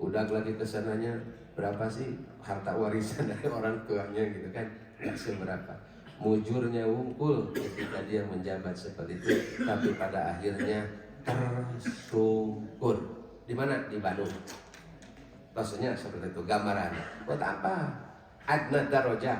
S1: Udah lagi kesananya berapa sih harta warisan dari orang tuanya gitu kan, nggak seberapa. Mujurnya wungkul ketika dia menjabat seperti itu, tapi pada akhirnya tersyukur. Di mana? Di Bandung. Maksudnya seperti itu gambarannya. Buat apa? Adna darajah.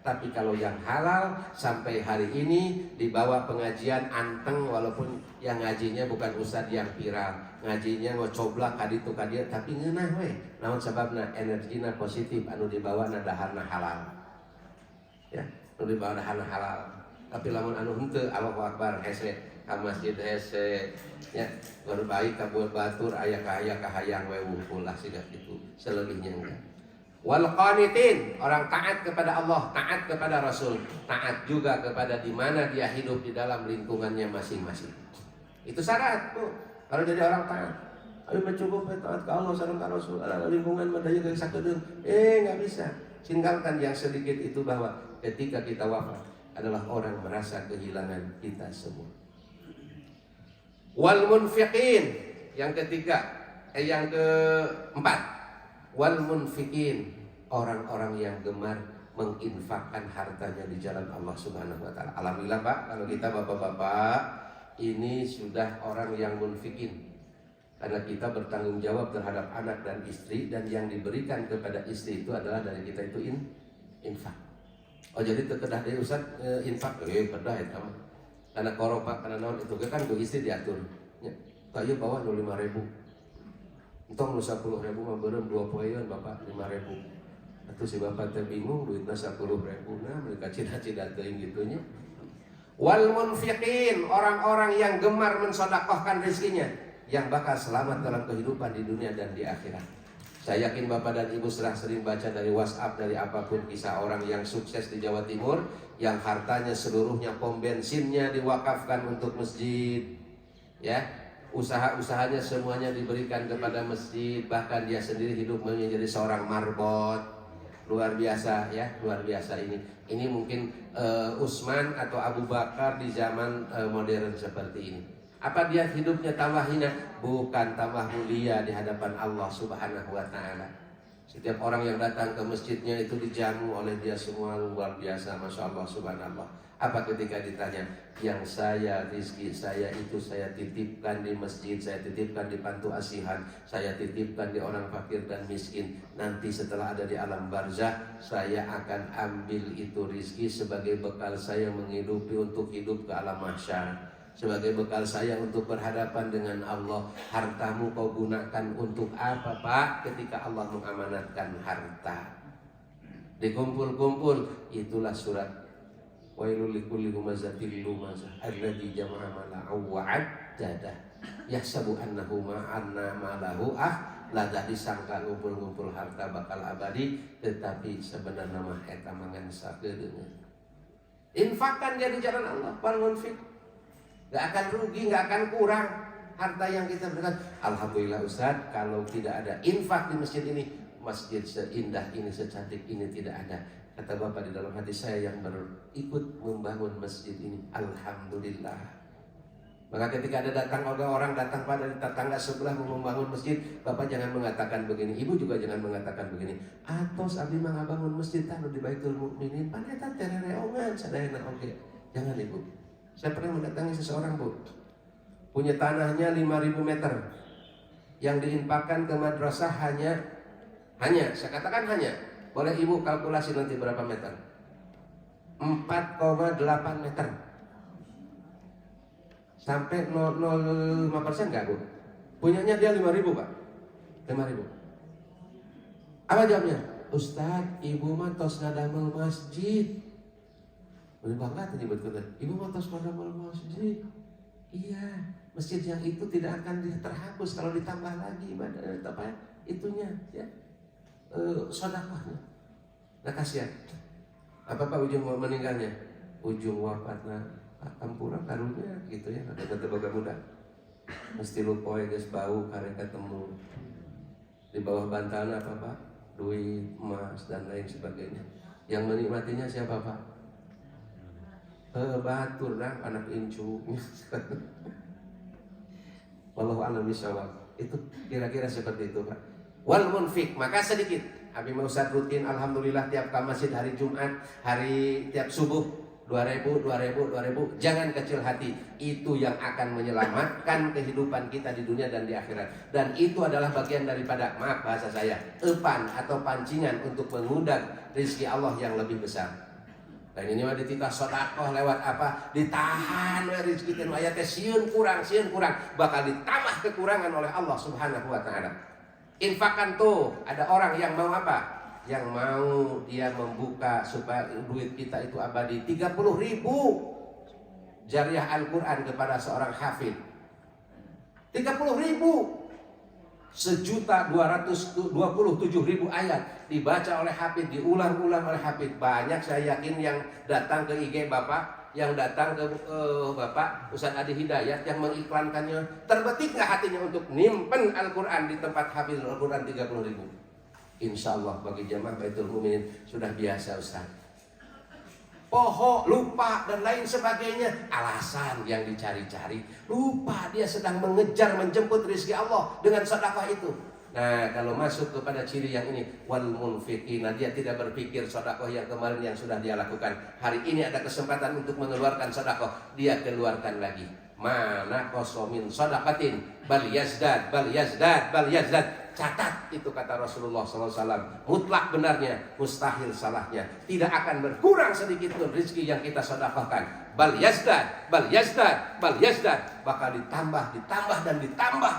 S1: Tapi kalau yang halal sampai hari ini dibawa pengajian anteng, walaupun yang ngajinya bukan ustadz yang viral, ngajinya ngocoblak kaditu kadia, tapi ngeunah we. Naon sababna? Energina positif anu dibawa na daharna halal. Ya, anu dibawa daharna halal. Tapi lamun anu henteu Allahu Akbar hese ka masjid hese, ya berbaik ka batur aya kahayang we wungkul lah siga kitu, selebihnya enggak. Wal qanitin, orang taat kepada Allah, taat kepada Rasul, taat juga kepada di mana dia hidup di dalam lingkungannya masing-masing. Itu syarat tuh. Kalau jadi orang taat, ayo mencoba taat ke Allah sareng ka Rasul, ada lingkungan madaya geus sakedeung. Enggak bisa. Tinggalkan yang sedikit itu bahwa ketika kita wafat adalah orang merasa kehilangan kita semua. Wal munfiqin, yang ketiga, yang keempat. Wal munfiqin, orang-orang yang gemar menginfakkan hartanya di jalan Allah Subhanahu wa taala. Alhamdulillah Pak, kalau kita bapak-bapak ini sudah orang yang munfiqin. Karena kita bertanggung jawab terhadap anak dan istri, dan yang diberikan kepada istri itu adalah dari kita itu infak. Oh jadi terkedah dari Ustaz infak, kedah eta mah. Karena korok Pak, karena naon itu kan ku istri diatur. Ya, kayu bawa 5.000. Entong 10.000 mah beureum 2 poeun Bapak 5.000. Atuh si Bapak teh bingung duitna 10.000. Nah, mereka cida-cida teuing kitu nya. Wal munfiqin, orang-orang yang gemar mensedekahkan rezekinya, yang bakal selamat dalam kehidupan di dunia dan di akhirat. Saya yakin Bapak dan Ibu sudah sering baca dari WhatsApp, dari apapun kisah orang yang sukses di Jawa Timur, yang hartanya seluruhnya pom bensinnya diwakafkan untuk masjid, ya. Usaha-usahanya semuanya diberikan kepada masjid, bahkan dia sendiri hidup menjadi seorang marbot, luar biasa ya, luar biasa ini. Ini mungkin Utsman atau Abu Bakar di zaman modern seperti ini. Apa dia hidupnya tambah hina? Bukan, tambah mulia di hadapan Allah Subhanahu wa taala. Setiap orang yang datang ke masjidnya itu dijamu oleh dia semua, luar biasa, masya Allah, subhanallah. Apa ketika ditanya, yang saya, rizki saya itu saya titipkan di masjid, saya titipkan di panti asuhan, saya titipkan di orang fakir dan miskin. Nanti setelah ada di alam barzah, saya akan ambil itu rizki sebagai bekal saya menghidupi untuk hidup ke alam mahsyar, sebagai bekal saya untuk berhadapan dengan Allah. Hartamu kau gunakan untuk apa, Pak? Ketika Allah mengamanatkan harta, dikumpul-kumpul. Itulah surat Wailul likulli humazatil lumazah alladzi jama'a mala'u wa 'addadah yahsabu annahu malahu ladah, disangka ngumpul-ngumpul harta bakal abadi, tetapi sebenarnya mah eta mangan sakedeung. Infakkan dia di jalan Allah, wal munfiq. Gak akan rugi, gak akan kurang harta yang kita berikan. Alhamdulillah Ustaz, kalau tidak ada infak di masjid ini, masjid seindah ini, secantik ini tidak ada. Kata Bapak di dalam hati saya yang berikut membangun masjid ini, alhamdulillah. Maka ketika ada orang datang pada tetangga sebelah mau membangun masjid, Bapak jangan mengatakan begini, Ibu juga jangan mengatakan begini. Atos abdi mah bangun masjid tanu di Baitul Mukminin, paneta terereongan sadayana oge. Jangan Ibu. Saya pernah mendatangi seseorang, Bu, punya tanahnya 5.000 meter, yang diinfakkan ke madrasah hanya, saya katakan hanya, boleh Ibu kalkulasi nanti berapa meter? 4,8 meter. Sampai 0,05% enggak, Bu? Punyanya dia 5.000, Pak. 5.000. Apa jawabnya? Ustadz, Ibu mah tos ngadamel masjid. Udah bangga tadi buat kita. Ibu mau tos ngadamel masjid. Iya, masjid yang itu tidak akan terhapus kalau ditambah lagi ibadah apa ya? Itunya ya. Sedekahnya. Nah kasihan. Apa Pak ujung meninggalnya? Ujung wafatnya Ampura karunya gitu ya. Ada tebaga muda. Mesti lupa ya guys, bau karek ketemu. Di bawah bantalnya apa Pak? Duit, emas dan lain sebagainya. Yang menikmatinya siapa Pak? Batur lah, anak incu. Wallahu a'lam bishawab. Itu kira-kira seperti itu Pak. Wal munfiq, maka sedikit. Habib Ustaz rutin alhamdulillah tiap ke masjid hari Jumat, tiap subuh 2.000. Jangan kecil hati. Itu yang akan menyelamatkan kehidupan kita di dunia dan di akhirat. Dan itu adalah bagian daripada, maaf bahasa saya, epan atau pancingan untuk mengundang rezeki Allah yang lebih besar. Dan ini mah dititah sedekah lewat apa? Ditahan we rezeki teh aya teh sieun kurang, bakal ditambah kekurangan oleh Allah Subhanahu wa taala. Infakkan tuh, ada orang yang mau apa? Yang mau dia membuka supaya duit kita itu abadi. 30.000 jariah Al-Quran kepada seorang hafid. 30.000, 1.227.000 ayat dibaca oleh hafid, diulang-ulang oleh hafid. Banyak saya yakin yang datang ke IG Bapak, yang datang ke Bapak Ustaz Adi Hidayat yang mengiklankannya, terbetik nggak hatinya untuk nyimpen Al-Quran di tempat hafid Al-Quran 30.000? Insya Allah bagi jamaah Baitul Mukminin sudah biasa Ustaz. Poho, lupa dan lain sebagainya, alasan yang dicari-cari. Lupa dia sedang mengejar menjemput rezeki Allah dengan sedekah itu. Nah, kalau masuk kepada ciri yang ini, wal munfiqina, dia tidak berpikir sedekah yang kemarin yang sudah dia lakukan. Hari ini ada kesempatan untuk mengeluarkan sedekah, dia keluarkan lagi. Mana kosomin sedekatin, bal yazdad. Catat itu kata Rasulullah SAW. Mutlak benarnya, mustahil salahnya. Tidak akan berkurang sedikit pun rezeki yang kita sedekahkan. Bal yazdad. Bakal ditambah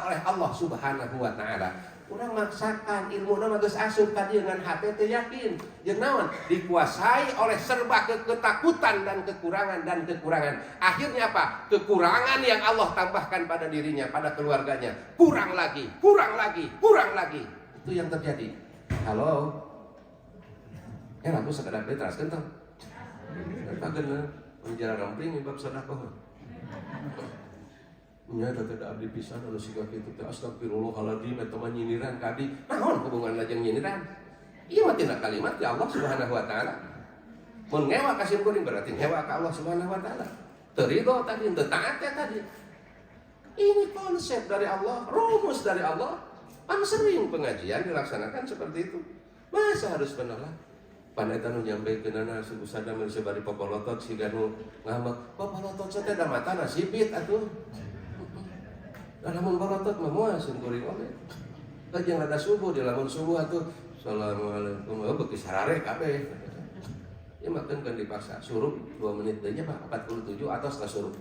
S1: oleh Allah Subhanahu wa taala. Urang maksakan ilmu nama geus asup ka dieu ngan hate teh yakin. Jeung naon? Dikuasai oleh serba ketakutan dan kekurangan. Akhirnya apa? Kekurangan yang Allah tambahkan pada dirinya, pada keluarganya. Kurang lagi. Itu yang terjadi. Halo. Aku sekedar diteraskeun tong. Kageuna menjara ramping bab sedekah. Nya da teh abdi pisan anu siga kitu teh astagfirullahaladzim eta mah nyindiran ka abdi. Naon hubunganna jeung nyindiran? Iya mah tina kalimat ya Allah Subhanahu wa taala. Mun ngewa ka simkuring berarti ngewa ka Allah Subhanahu wa taala. Teu ridho tadi, teu taat ya tadi. Ini konsep dari Allah, rumus dari Allah. Kan sering pengajian dilaksanakan seperti itu. Masa harus menolak? Paneta nu nyampekeunana suku sadam sabari popolotot siga nu ngambek, popolotot teh da mata nasibit atuh. Da lamun polotot mah moal simkuring oge. Lajeng rada subuh di lamun subuh atuh assalamualaikum beuki sarare kabeh. Ya makan kan dipaksa suruh 2 menit deui nya Pak 47 atau setelah suruh.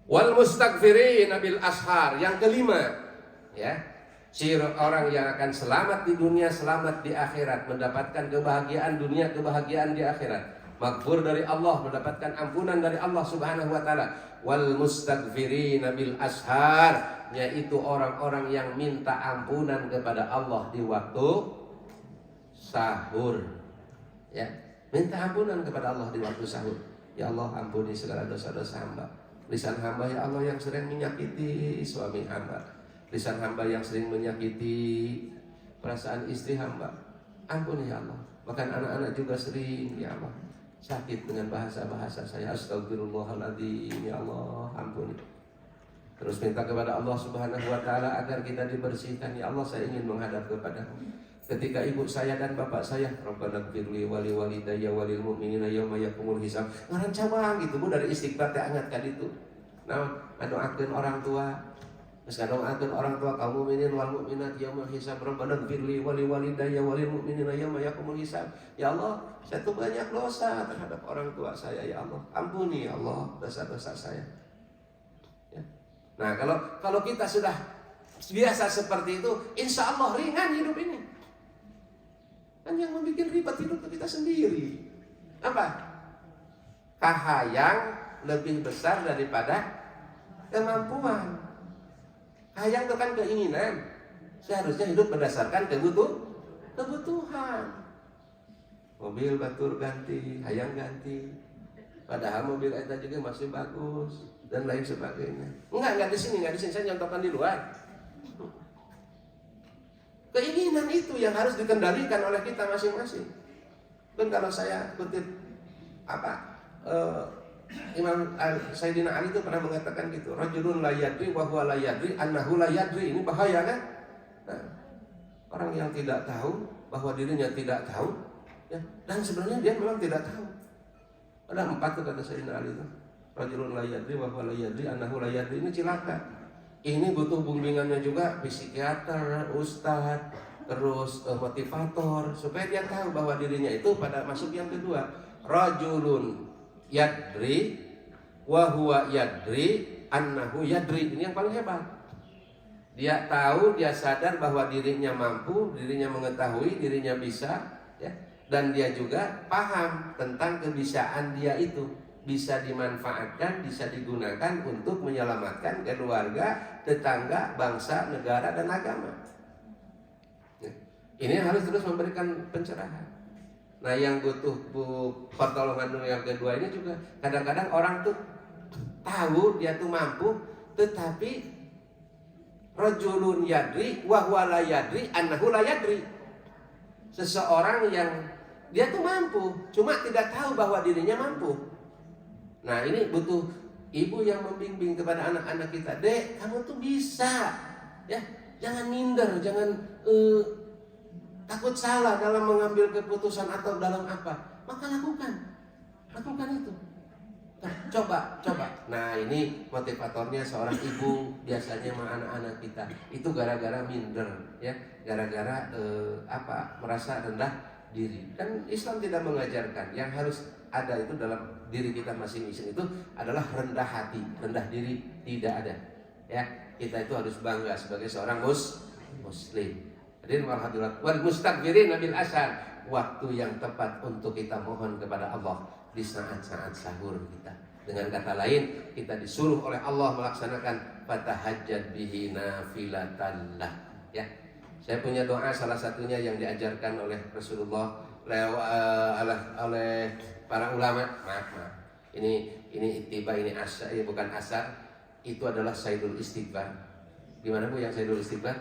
S1: Wal mustaghfirin bil ashar, yang kelima ya, si orang yang akan selamat di dunia, selamat di akhirat, mendapatkan kebahagiaan dunia, kebahagiaan di akhirat, maghfur dari Allah, mendapatkan ampunan dari Allah Subhanahu wa taala. Wal mustaghfirin bil ashar, yaitu orang-orang yang minta ampunan kepada Allah di waktu sahur. Ya, minta ampunan kepada Allah di waktu sahur. Ya Allah, ampuni segala dosa-dosa hamba. Lisan hamba ya Allah yang sering menyakiti suami hamba, lisan hamba yang sering menyakiti perasaan istri hamba, ampuni ya Allah. Bahkan anak-anak juga sering ya Allah sakit dengan bahasa-bahasa saya. Astagfirullahaladzim ya Allah, ampuni. Terus minta kepada Allah Subhanahu wa taala agar kita dibersihkan. Ya Allah, saya ingin menghadap kepadamu ketika ibu saya dan bapak saya, Rabbana gfirli wali walidayya walil mu'minina yauma yaqumul hisab. Ngaran cabang gitu Bu, dari istighfar teh angat ka ditu. Nah, ngadoakeun orang tua. Geus ngadoakeun orang tua kaum mukminin wal mukminat yaumul hisab. Rabbana gfirli wali walidayya walil mu'minina yauma yaqumul hisab. Ya Allah, saya tuh banyak dosa terhadap orang tua saya ya Allah. Ampuni ya Allah dosa-dosa saya. Ya. Nah, kalau kita sudah biasa seperti itu, insya Allah ringan hidup ini. Kan yang membuat ribet hidup kita sendiri. Apa? Kahayang lebih besar daripada kemampuan. Kahayang itu kan keinginan. Seharusnya hidup berdasarkan kebutuhan. Mobil batur ganti, hayang ganti. Padahal mobil itu juga masih bagus dan lain sebagainya. Enggak di sini. Saya contohkan di luar. Keinginan itu yang harus dikendalikan oleh kita masing-masing. Dan kalau saya kutip Imam Sayyidina Ali itu pernah mengatakan gitu, rajulun la yadri wa huwa la yadri annahu la yadri. Ini bahaya kan? Nah, orang yang tidak tahu bahwa dirinya tidak tahu, ya, dan sebenarnya dia memang tidak tahu. Ada 4 tuh kata Sayyidina Ali itu. Rajulun la yadri wa huwa la yadri annahu la yadri. Ini cilaka. Ini butuh bimbingannya juga psikiater, ustadz, terus motivator, supaya dia tahu bahwa dirinya itu pada masuk yang kedua. Rajulun yadri wa huwa yadri annahu yadri. Ini yang paling hebat. Dia tahu, dia sadar bahwa dirinya mampu, dirinya mengetahui, dirinya bisa, ya, dan dia juga paham tentang kebisaan dia itu. Bisa dimanfaatkan, bisa digunakan untuk menyelamatkan keluarga, tetangga, bangsa, negara, dan agama. Ini harus terus memberikan pencerahan. Nah, yang butuh pertolongan yang kedua ini juga kadang-kadang orang tuh tahu dia tuh mampu, tetapi rajulun yadri wa huwa la yadri annahu la yadri. Seseorang yang dia tuh mampu, cuma tidak tahu bahwa dirinya mampu. Nah, ini butuh ibu yang membimbing kepada anak-anak kita. Dek, kamu tuh bisa, ya, jangan minder, jangan takut salah dalam mengambil keputusan atau dalam apa. Maka lakukan itu. Nah, coba. Nah, ini motivatornya seorang ibu biasanya sama anak-anak kita. Itu gara-gara minder, ya, gara-gara merasa rendah diri. Dan Islam tidak mengajarkan. Yang harus ada itu dalam diri kita masing-masing itu adalah rendah hati, rendah diri tidak ada. Ya, kita itu harus bangga sebagai seorang muslim. Hadirin wal hadirat, wal mustaghfirin bil ashar, waktu yang tepat untuk kita mohon kepada Allah di saat-saat sahur kita. Dengan kata lain, kita disuruh oleh Allah melaksanakan fatahajjad bihi nafilatan lah. Ya, saya punya doa salah satunya yang diajarkan oleh Rasulullah oleh para ulama. Maaf. Ini ittiba, ini asar, ini bukan asar. Itu adalah sayyidul istighfar. Gimana Bu yang sayyidul istighfar?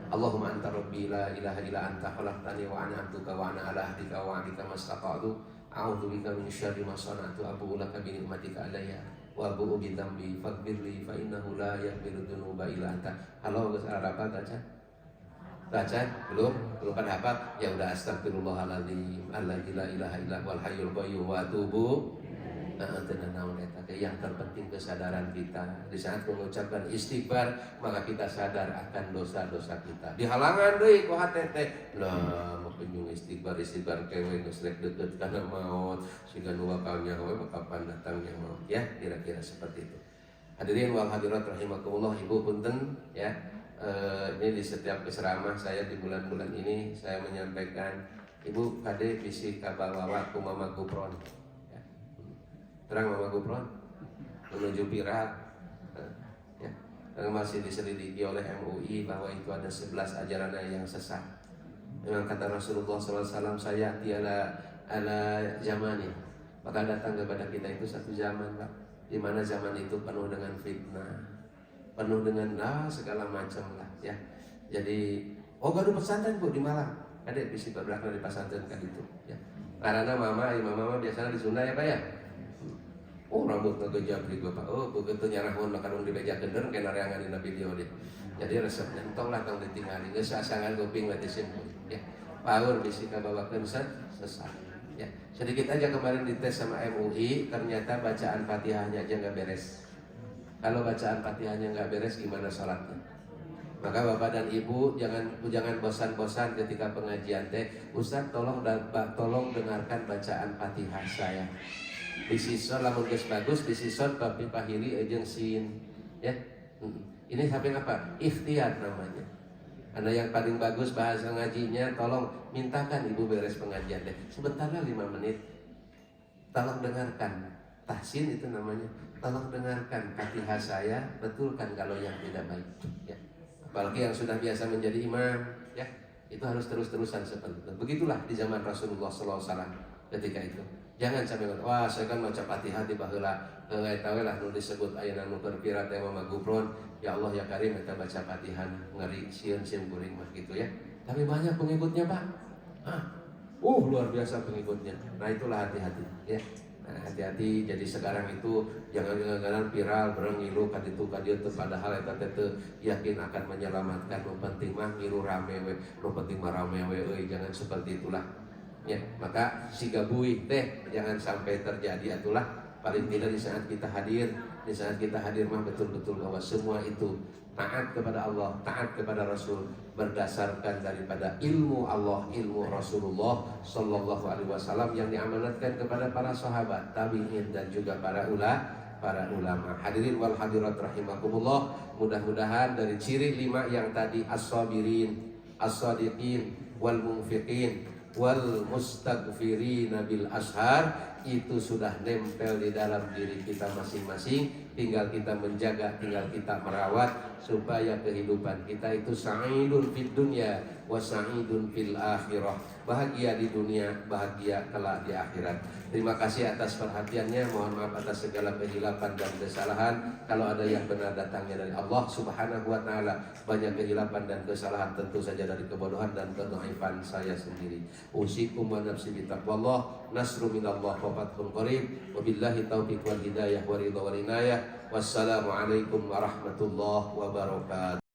S1: Allahumma anta rabbi la ilaha illa anta khalaqtani wa ana abduka wa ana ala ahdika wa ahdika mastata'tu a'udzu bika min syarri ma sana'tu abu'u laka bi ni'matika alayya wa abu'u bi dzambi faghfirli fa innahu la yaghfiru dzunuba illa anta. Halo, geus hafal baca? Baca? Belum kan hafal? Ya udah, astagfirullahaladzim alladzi la ilaha illa huwal hayyul qayyum wa atubu. Yang terpenting kesadaran kita. Di saat mengucapkan istighfar, maka kita sadar akan dosa-dosa kita. Di halangan deui ku hate teh. Lah, makunjung istighfar kewe geus rek deukeut kana maut. Siga nu bakal nyawa kapan datangnya maut. Ya, kira-kira seperti itu. Hadirin wal hadirat rahimakumullah, Ibu punten ya. Ini di setiap ceramah saya di bulan-bulan ini saya menyampaikan, Ibu kade bisi kabawawa ku Mama Gupron. Terang Mama Gupron menuju Pirak ya, yang masih diselidiki oleh MUI bahwa itu ada 11 ajaran yang sesat. Memang kata Rasulullah SAW, saya tiada ala zamani, bakal datang kepada kita itu satu zaman, Pak, di mana zaman itu penuh dengan fitnah, penuh dengan segala macam lah ya. Jadi baru pesantren Bu di Malang, ada bisi berbelakang di pesantren kan itu ya. Karena mama biasanya di Sunda ya Pak ya. Rambut ngegejap di Bapak. Begitu nyarahun makan di meja gender kena reangan di video dia. Jadi resepnya entong lah tong ditinggali. Geus asangan kuping mati simpul ya. Paur bisi kabawakeun sesat ya. Sedikit aja kemarin dites sama MUI, ternyata bacaan Fatihahnya aja enggak beres. Kalau bacaan Fatihahnya enggak beres, gimana salatnya? Maka Bapak dan Ibu jangan bosan-bosan ketika pengajian teh. Ustaz tolong dengarkan bacaan Fatihah saya. Bisison lamun geus bagus, bisison babi pahili jeung sin ya. Ini sampai apa? Ikhtiar namanya. Karena yang paling bagus bahasa ngajinya, tolong mintakan Ibu beres pengajian deh. Sebentar lah 5 menit. Tolong dengarkan. Tahsin itu namanya. Tolong dengarkan Fatihah saya, betulkan kalau yang tidak baik ya. Apalagi yang sudah biasa menjadi imam ya. Itu harus terus-terusan seperti itu. Begitulah di zaman Rasulullah SAW ketika itu. Jangan sampai saya kan maca Fatihah di baheula nggak tahu lah nu disebut ayeuna nu perpira teh Mama Gupron, ya Allah ya Karim kita baca Fatihah ngeri sieun kuring mah gitu ya. Tapi banyak pengikutnya Pak. Luar biasa pengikutnya. Nah itulah hati-hati ya. Nah, hati-hati. Jadi sekarang itu jangan viral bereng ngilu ka ditu ka dieu teh, padahal eta teh yakin akan menyelamatkan. Nu penting mah ngilu rame we, nu penting mah rame we euy, jangan seperti itulah. Ya, maka siga buih teh jangan sampai terjadi. Itulah paling tidak di saat kita hadir mah betul-betul bahwa semua itu taat kepada Allah, taat kepada Rasul, berdasarkan daripada ilmu Allah, ilmu Rasulullah Sallallahu Alaihi Wasallam yang diamanatkan kepada para sahabat, tabi'in dan juga para ulama. Hadirin wal hadirat rahimakumullah, mudah-mudahan dari ciri 5 yang tadi, as-sabirin, as-sadiqin, wal munfiqin, wal mustaghfirina bil ashar, itu sudah nempel di dalam diri kita masing-masing. Tinggal kita menjaga, tinggal kita merawat supaya kehidupan kita itu sa'idun fid dunya wa sa'idun fil akhirah. Bahagia di dunia, bahagia kelak di akhirat. Terima kasih atas perhatiannya. Mohon maaf atas segala kehilapan dan kesalahan. Kalau ada yang benar datangnya dari Allah Subhanahu wa taala. Banyak kehilapan dan kesalahan tentu saja dari kebodohan dan kedhaifan saya sendiri. Usikum wa nafsi bi taqwallah. Nasru minallah wa fathun qarib. Wabillahi taufiq wal hidayah wa ridha wal inayah. Wassalamualaikum warahmatullahi wabarakatuh.